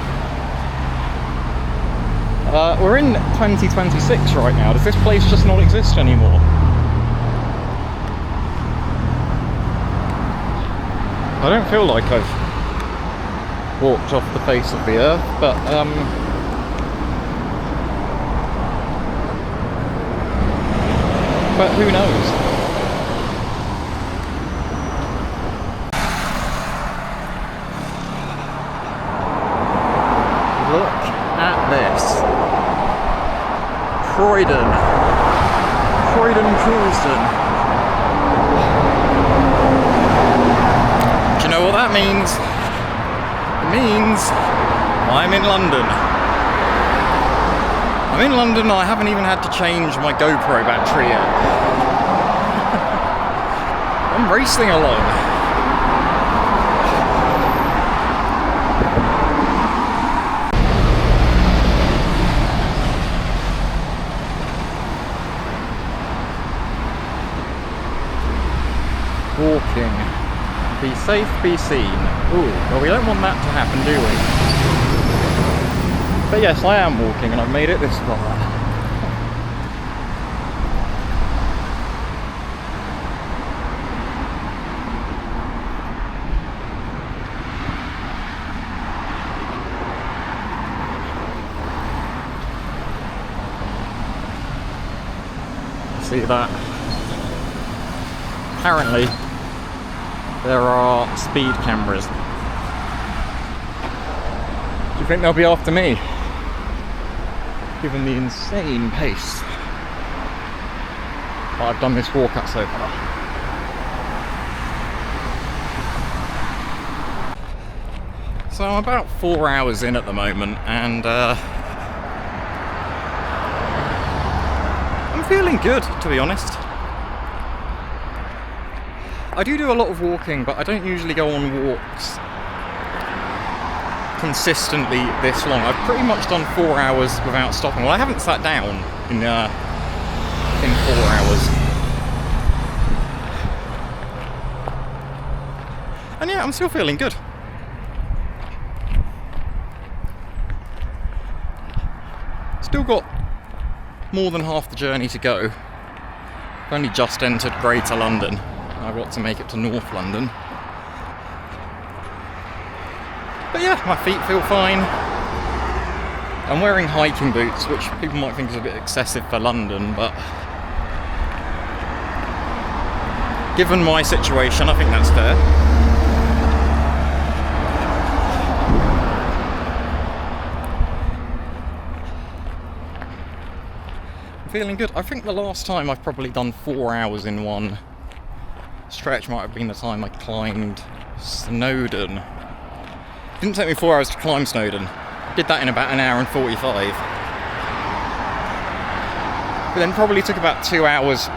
We're in 2026 right now. Does this place just not exist anymore? I don't feel like I've walked off the face of the earth, but who knows? Look at this. Croydon Coulsdon. Do you know what that means? It means I'm in London. I'm in London. I haven't even had to change my GoPro battery yet. I'm racing along. Walking. Be safe, be seen. Ooh, well, we don't want that to happen, do we? But yes, I am walking and I've made it this far. See that? Apparently, there are speed cameras. Do you think they'll be after me? Given the insane pace that I've done this walk at so far. So I'm about 4 hours in at the moment, and I'm feeling good, to be honest. I do a lot of walking, but I don't usually go on walks consistently this long. I've pretty much done 4 hours without stopping. Well, I haven't sat down in 4 hours. And yeah, I'm still feeling good. Still got more than half the journey to go. I've only just entered Greater London. I've got to make it to North London. But yeah, my feet feel fine. I'm wearing hiking boots, which people might think is a bit excessive for London, but given my situation, I think that's fair. I'm feeling good. I think the last time I've probably done 4 hours in one stretch might have been the time I climbed Snowdon. It didn't take me 4 hours to climb Snowdon. Did that in about an hour and 45. But then probably took about 2 hours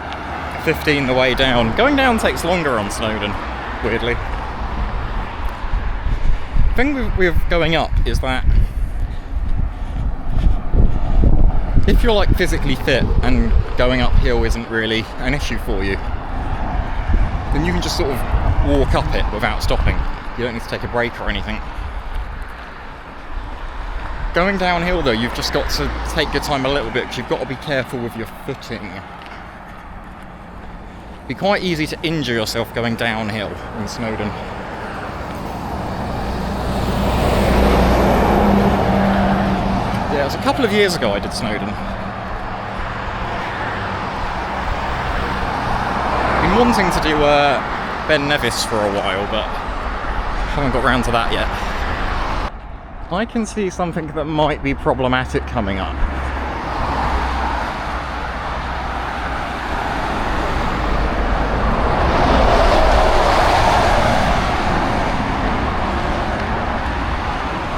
15 the way down. Going down takes longer on Snowdon, weirdly. The thing with going up is that if you're like physically fit and going uphill isn't really an issue for you, then you can just sort of walk up it without stopping. You don't need to take a break or anything. Going downhill though, you've just got to take your time a little bit because you've got to be careful with your footing. It'd be quite easy to injure yourself going downhill in Snowdon. Yeah, it was a couple of years ago I did Snowdon. Wanting to do Ben Nevis for a while, but haven't got round to that yet. I can see something that might be problematic coming up.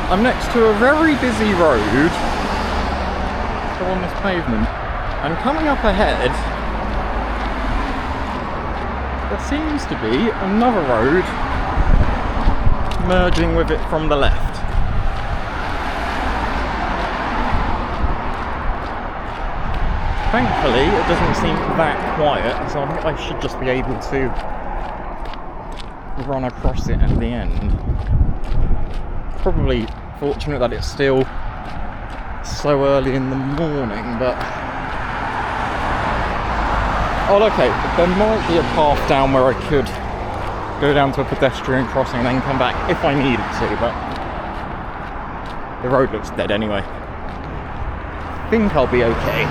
I'm next to a very busy road, so on this pavement, and coming up ahead seems to be another road merging with it from the left. Thankfully, it doesn't seem that quiet, so I think I should just be able to run across it at the end. Probably fortunate that it's still so early in the morning, but... Oh, okay, there might be a path down where I could go down to a pedestrian crossing and then come back if I needed to, but the road looks dead anyway. I think I'll be okay.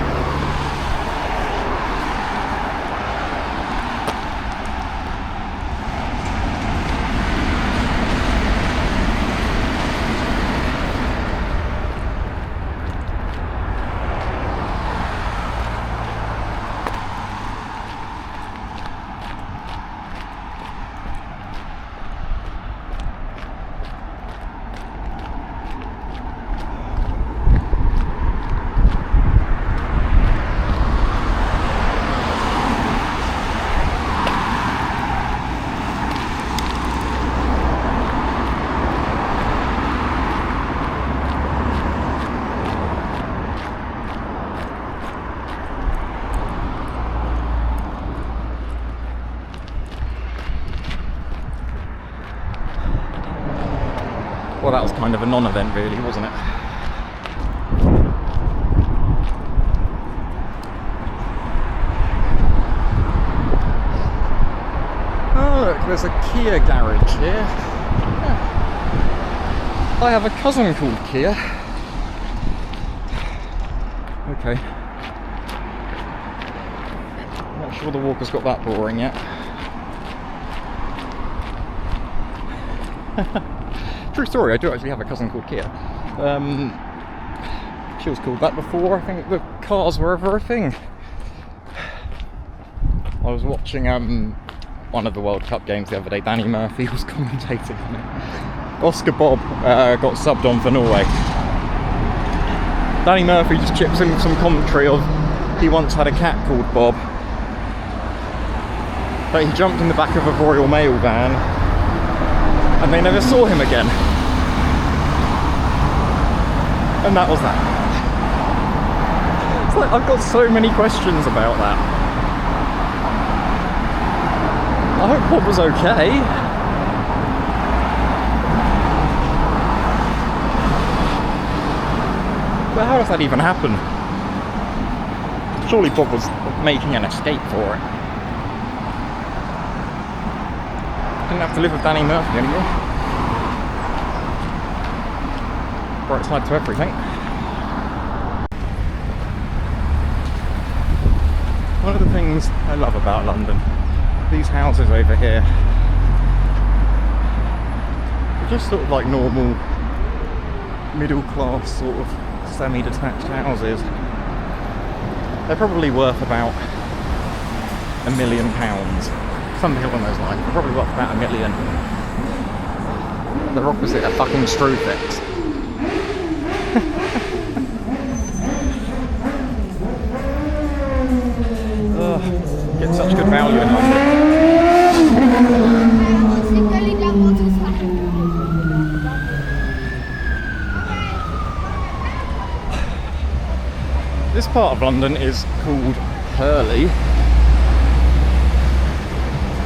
Well, that was kind of a non-event really, wasn't it? Oh look, there's a Kia garage here. Yeah. I have a cousin called Kia. Okay. Not sure the walker's got that boring yet. True story, I do actually have a cousin called Kia. She was called that before I think the cars were ever a thing. I was watching one of the World Cup games the other day. Danny Murphy was commentating on it. Oscar Bob got subbed on for Norway. Danny Murphy just chips in with some commentary of he once had a cat called Bob, but he jumped in the back of a Royal Mail van and they never saw him again. And that was that. It's like, I've got so many questions about that. I hope Bob was okay. But how does that even happen? Surely Bob was making an escape for it. Didn't have to live with Danny Murphy anymore. Bright side to everything. One of the things I love about London, these houses over here, they're just sort of like normal, middle class sort of semi-detached houses. They're probably worth about £1 million. Something along those lines. They're probably worth about £1 million. They're opposite a fucking Screwfix. Get such good value in London. This part of London is called Purley,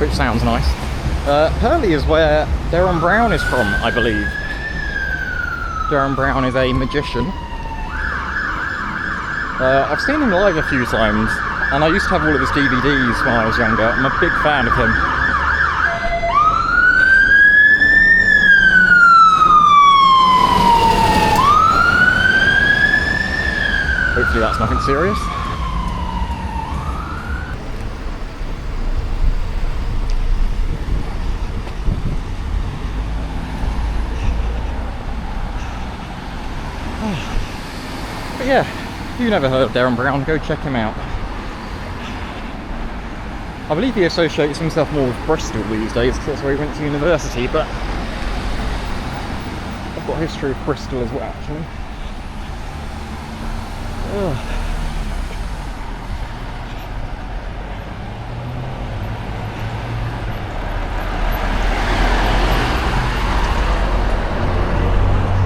which sounds nice. Purley is where Derren Brown is from, I believe. Derren Brown is a magician. I've seen him live a few times, and I used to have all of his DVDs when I was younger. I'm a big fan of him. Hopefully that's nothing serious. But yeah, if you've never heard of Derren Brown, go check him out. I believe he associates himself more with Bristol these days, because that's where he went to university, but I've got a history of Bristol as well, actually. Ugh.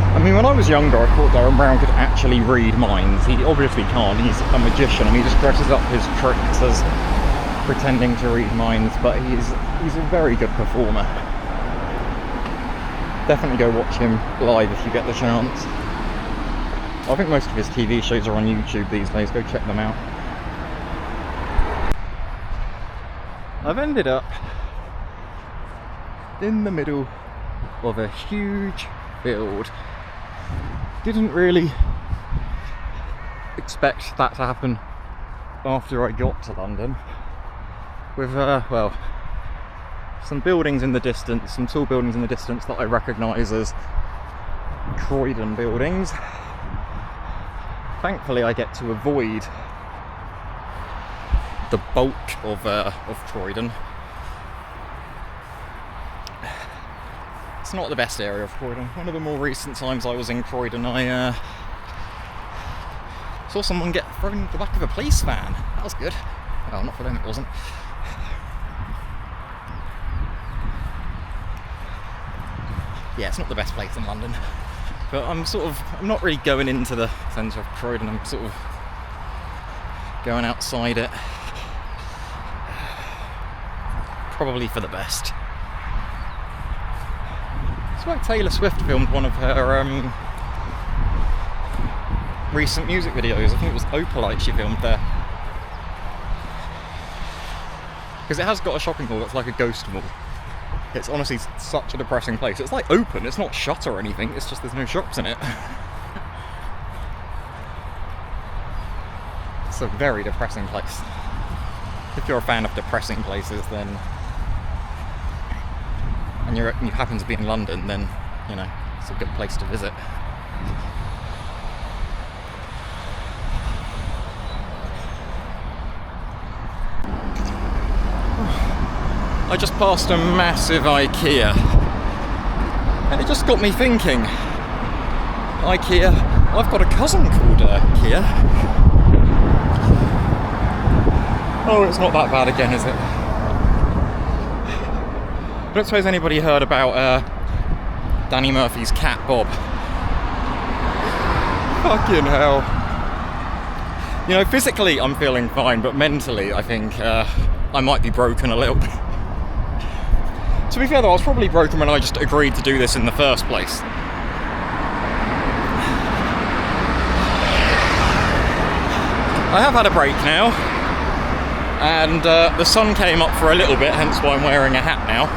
I mean, when I was younger, I thought Darren Brown could actually read minds. He obviously can't. He's a magician. I mean, he just dresses up his tricks as pretending to read minds, but he's a very good performer. Definitely go watch him live if you get the chance. I think most of his TV shows are on YouTube these days. Go check them out. I've ended up in the middle of a huge field. Didn't really expect that to happen after I got to London. With, well, some buildings in the distance, some tall buildings in the distance that I recognise as Croydon buildings. Thankfully, I get to avoid the bulk of Croydon. It's not the best area of Croydon. One of the more recent times I was in Croydon, I saw someone get thrown in the back of a police van. That was good. Well, not for them, it wasn't. Yeah, it's not the best place in London. But I'm not really going into the centre of Croydon. I'm sort of going outside it. Probably for the best. It's like Taylor Swift filmed one of her recent music videos. I think it was Opalite she filmed there. Because it has got a shopping mall that's like a ghost mall. It's honestly such a depressing place. It's like open, it's not shut or anything, it's just there's no shops in it. It's a very depressing place. If you're a fan of depressing places, then, and you happen to be in London, then, you know, it's a good place to visit. I just passed a massive IKEA, and it just got me thinking. IKEA, I've got a cousin called Kia. Oh, it's not that bad again, is it? I don't suppose anybody heard about Danny Murphy's cat, Bob. Fucking hell. You know, physically I'm feeling fine, but mentally I think I might be broken a little bit. To be fair though, I was probably broken when I just agreed to do this in the first place. I have had a break now, and the sun came up for a little bit, hence why I'm wearing a hat now,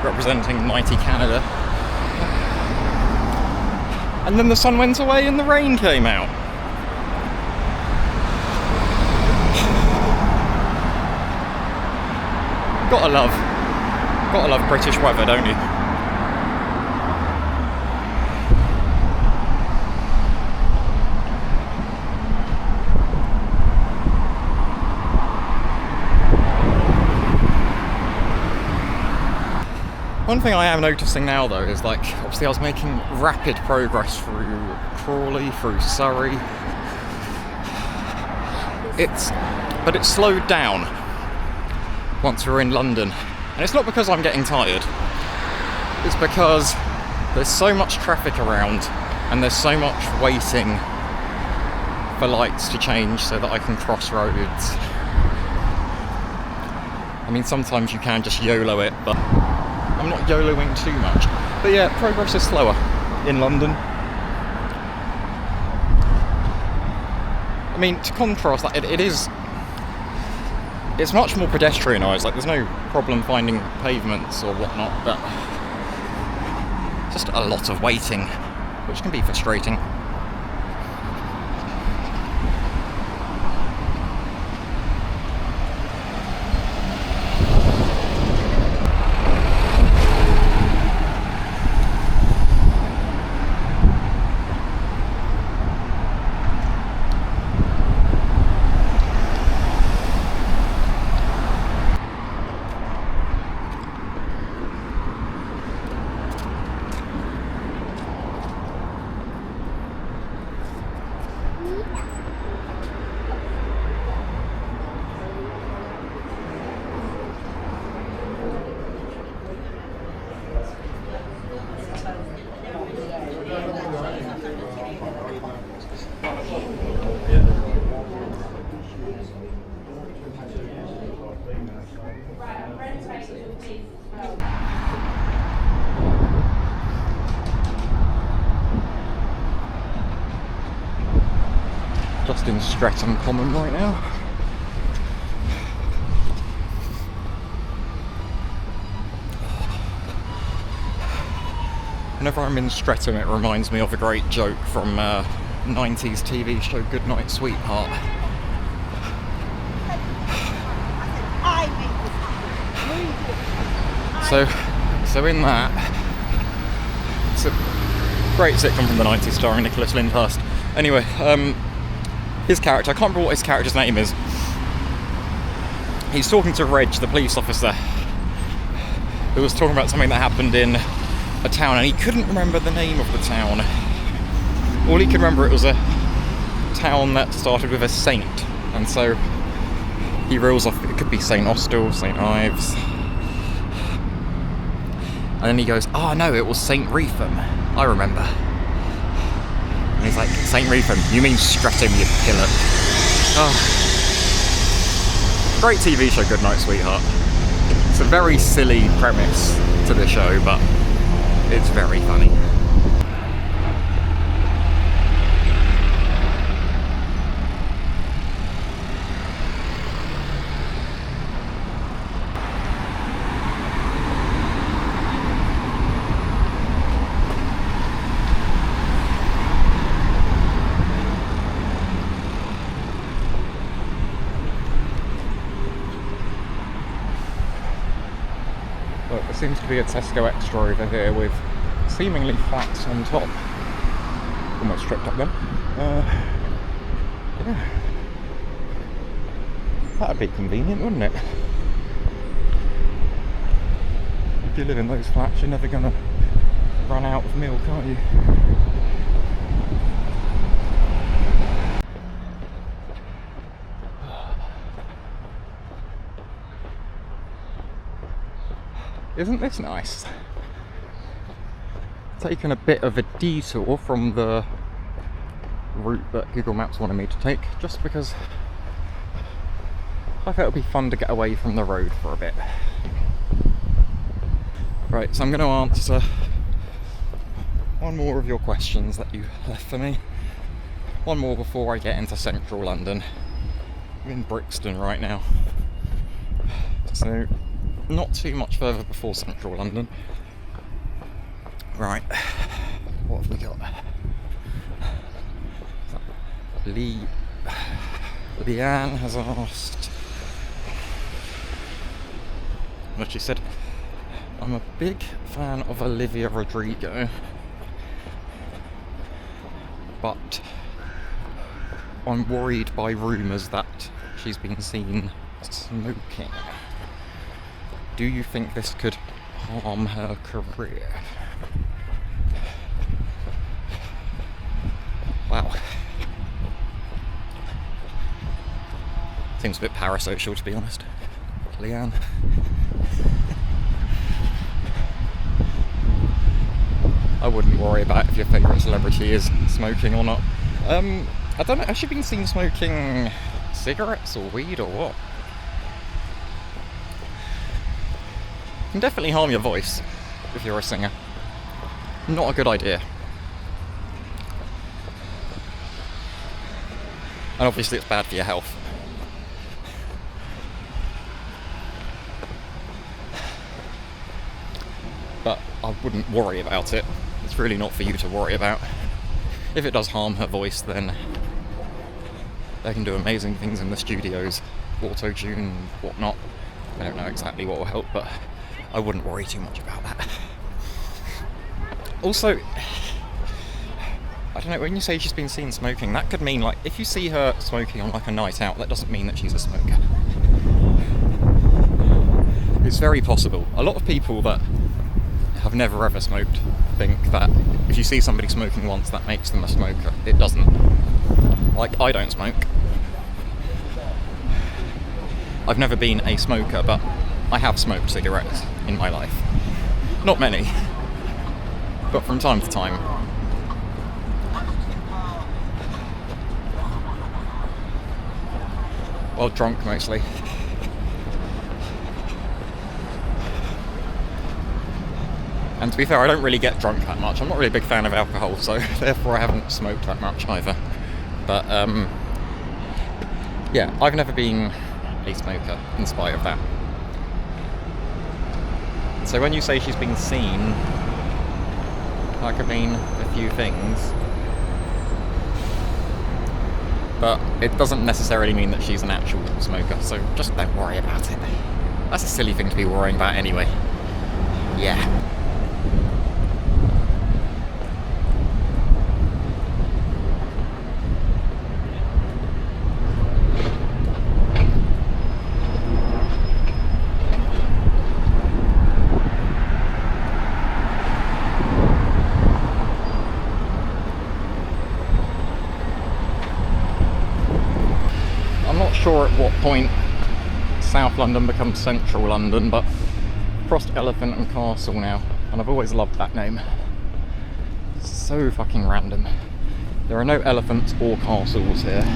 representing mighty Canada. And then the sun went away and the rain came out. Gotta love British weather, don't you? One thing I am noticing now though is, like, obviously I was making rapid progress through Crawley, through Surrey. But it's slowed down once we're in London. And it's not because I'm getting tired, it's because there's so much traffic around and there's so much waiting for lights to change so that I can cross roads. I mean, sometimes you can just YOLO it, but I'm not YOLOing too much. But yeah, progress is slower in London. I mean, to contrast that, it's much more pedestrianised. Like, there's no problem finding pavements or whatnot, but just a lot of waiting, which can be frustrating. Just in Streatham Common right now. Whenever I'm in Streatham, it reminds me of a great joke from 90s TV show Goodnight Sweetheart. So in that, it's a great sitcom from the 90s starring Nicholas Lyndhurst. Anyway, his character, I can't remember what his character's name is. He's talking to Reg, the police officer, who was talking about something that happened in a town, and he couldn't remember the name of the town. All he could remember, it was a town that started with a saint, and so he reels off, it could be St. Austell, St. Ives, and then he goes, oh no, it was St. Wreatham, I remember. And he's like, St. Wreatham, you mean Streatham, you pillock. Oh. Great TV show, Goodnight Sweetheart. It's a very silly premise to the show, but it's very funny. Look, there seems to be a Tesco Extra over here with seemingly flats on top. Almost tripped up then. Yeah. That'd be convenient, wouldn't it? If you live in those flats, you're never gonna run out of milk, are you? Isn't this nice? Taken a bit of a detour from the route that Google Maps wanted me to take, just because I thought it would be fun to get away from the road for a bit. Right, so I'm going to answer one more of your questions that you left for me. One more before I get into central London. I'm in Brixton right now, so not too much further before central London. Right, what have we got? Leanne has asked, what she said, I'm a big fan of Olivia Rodrigo, but I'm worried by rumours that she's been seen smoking. Do you think this could harm her career? Wow. Seems a bit parasocial, to be honest. Leanne. I wouldn't worry about if your favourite celebrity is smoking or not. I don't know, has she been seen smoking cigarettes or weed or what? Can definitely harm your voice if you're a singer. Not a good idea. And obviously it's bad for your health. But I wouldn't worry about it. It's really not for you to worry about. If it does harm her voice, then they can do amazing things in the studios, auto-tune, whatnot. I don't know exactly what will help, but I wouldn't worry too much about that. Also, I don't know, when you say she's been seen smoking, that could mean, like, if you see her smoking on, like, a night out, that doesn't mean that she's a smoker. It's very possible. A lot of people that have never ever smoked think that if you see somebody smoking once, that makes them a smoker. It doesn't. Like, I don't smoke. I've never been a smoker, but I have smoked cigarettes in my life. Not many, but from time to time. Well, drunk mostly. And to be fair, I don't really get drunk that much. I'm not really a big fan of alcohol, so therefore I haven't smoked that much either. But yeah, I've never been a smoker in spite of that. So when you say she's been seen, that could mean a few things. But it doesn't necessarily mean that she's an actual smoker, so just don't worry about it. That's a silly thing to be worrying about anyway. Yeah. I'm not sure at what point South London becomes Central London, but crossed Elephant and Castle now, and I've always loved that name. So fucking random. There are no elephants or castles here.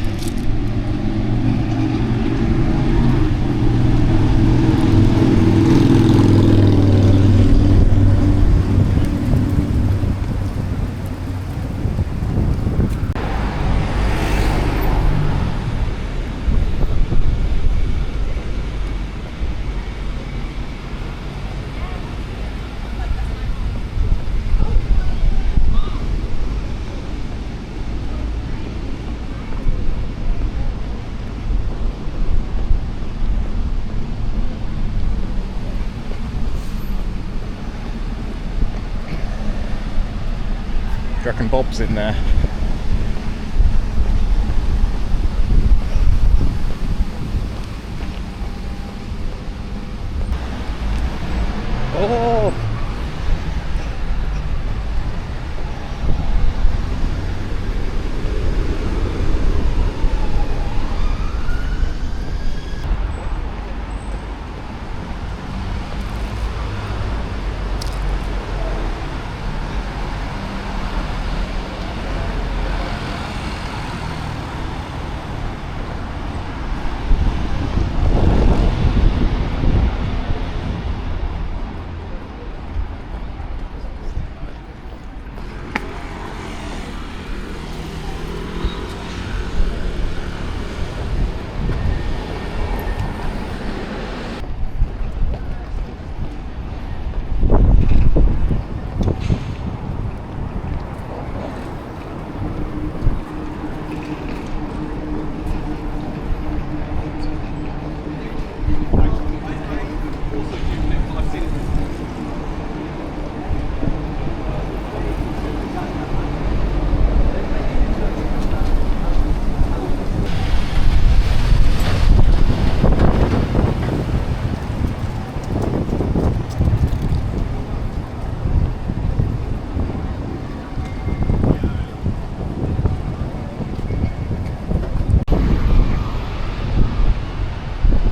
Do you reckon Bob's in there? Oh!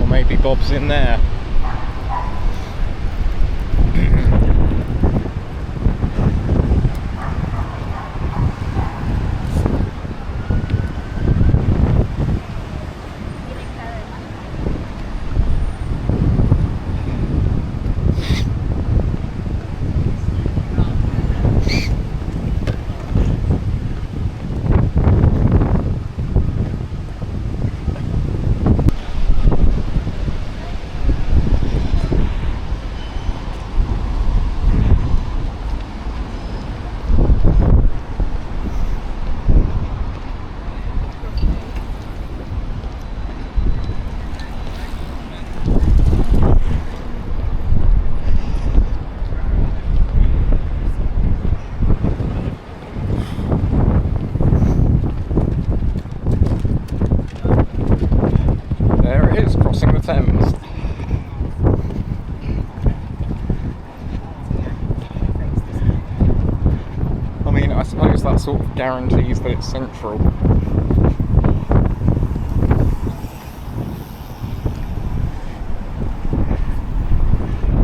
Maybe Bob's in there. Thames. I mean, I suppose that sort of guarantees that it's central.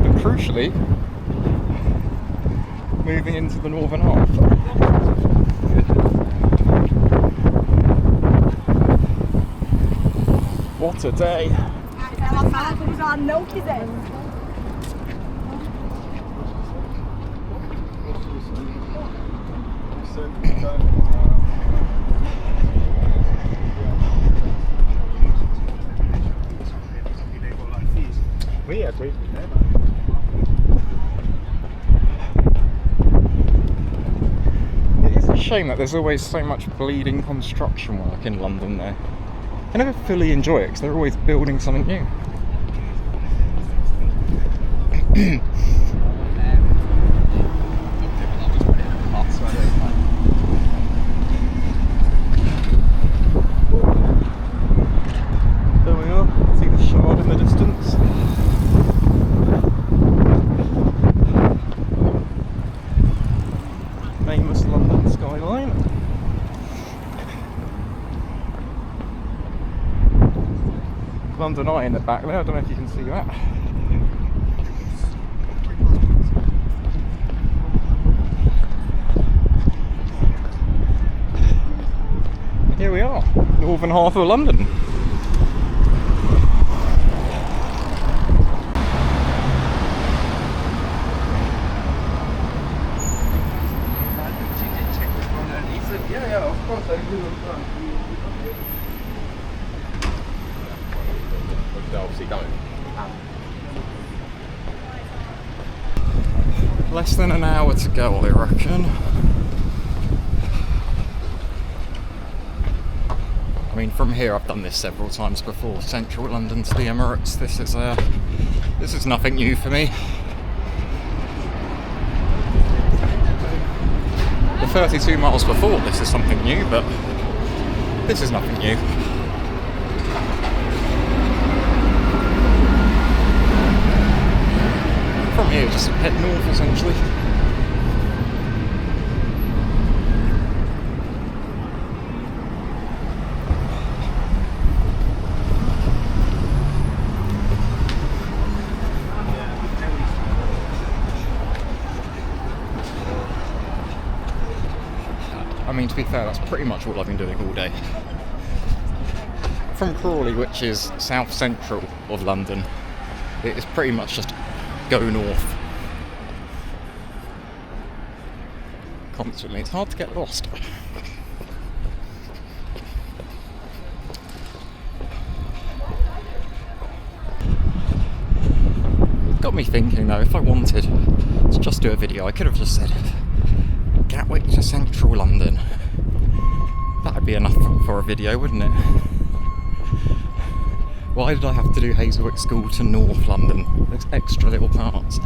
But crucially, moving into the northern half. What a day! It is a shame that there's always so much bleeding construction work in London there. I never fully enjoy it because they're always building something new. There we are, see the Shard in the distance. Famous London skyline. London Eye in the back there, I don't know if you can see that. Here we are, northern half of London. Yeah, of course, I do. They're obviously going. Less than an hour to go, I reckon. I mean, from here I've done this several times before. Central London to the Emirates. This is nothing new for me. The 32 miles before this is something new, but this is nothing new. From here, just head north essentially. I mean, to be fair, that's pretty much all I've been doing all day. From Crawley, which is south central of London, it is pretty much just go north. Constantly. It's hard to get lost. Got me thinking though, if I wanted to just do a video, I could have just said Gatwick to central London. That'd be enough for a video, wouldn't it? Why did I have to do Hazelwick School to North London? Those extra little parts.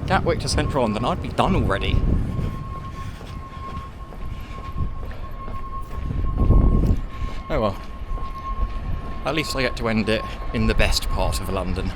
Gatwick to central London, I'd be done already. Oh well. At least I get to end it in the best part of London.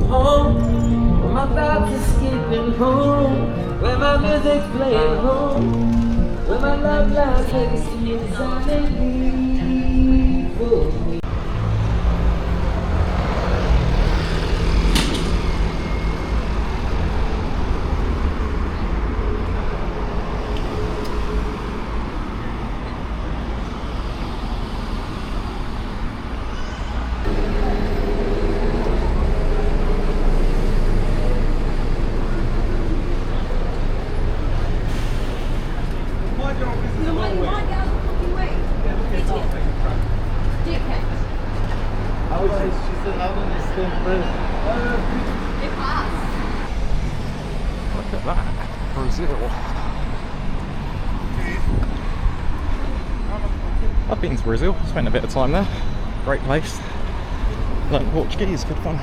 Home, my thoughts escaping home, where my music's playing home, where my love lies legacy inside me. For me. Look at that, Brazil. I've been to Brazil, spent a bit of time there. Great place. Learned Portuguese, good fun.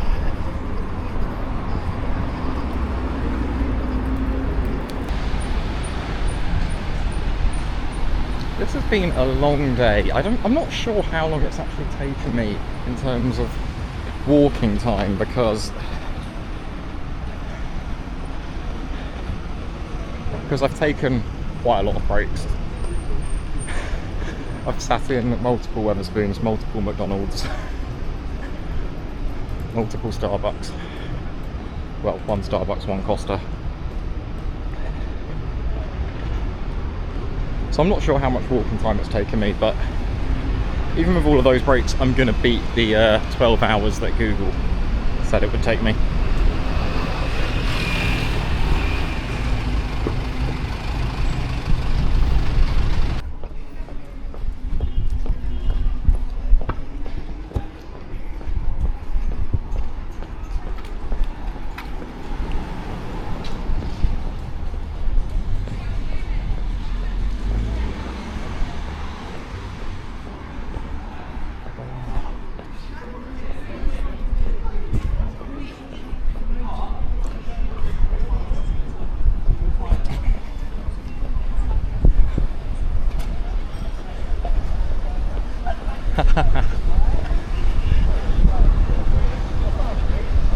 This has been a long day. I'm not sure how long it's actually taken me in terms of walking time, because I've taken quite a lot of breaks. I've sat in multiple Wetherspoons, multiple McDonald's, multiple Starbucks. Well, one Starbucks, one Costa. So I'm not sure how much walking time it's taken me, but even with all of those breaks, I'm going to beat the 12 hours that Google said it would take me.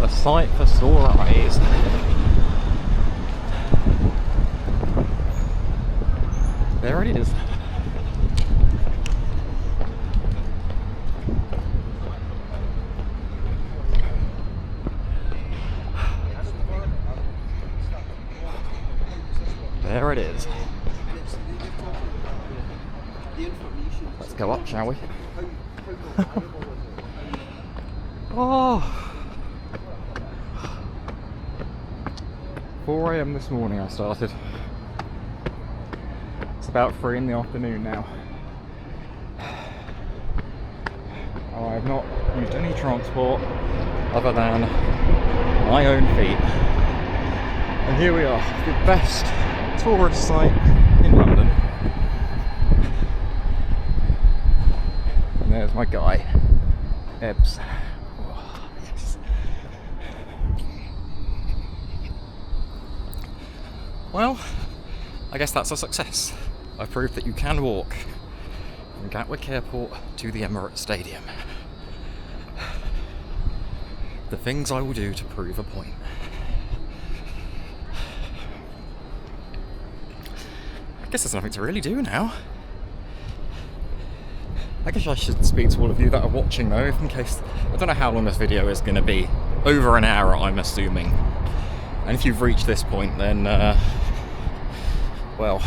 A sight for sore eyes. There it is. There it is. Let's go up, shall we? Oh. 4 AM this morning I started. It's about 3 in the afternoon now. I have not used any transport other than my own feet. And here we are, the best tourist site in London. And there's my guy, Ebbs. Oh, yes. Well, I guess that's a success. I proved that you can walk from Gatwick Airport to the Emirates Stadium. The things I will do to prove a point. I guess there's nothing to really do now. I guess I should speak to all of you that are watching though, in case... I don't know how long this video is going to be. Over an hour, I'm assuming. And if you've reached this point, then, well...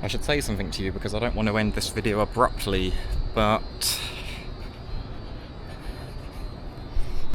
I should say something to you because I don't want to end this video abruptly, but...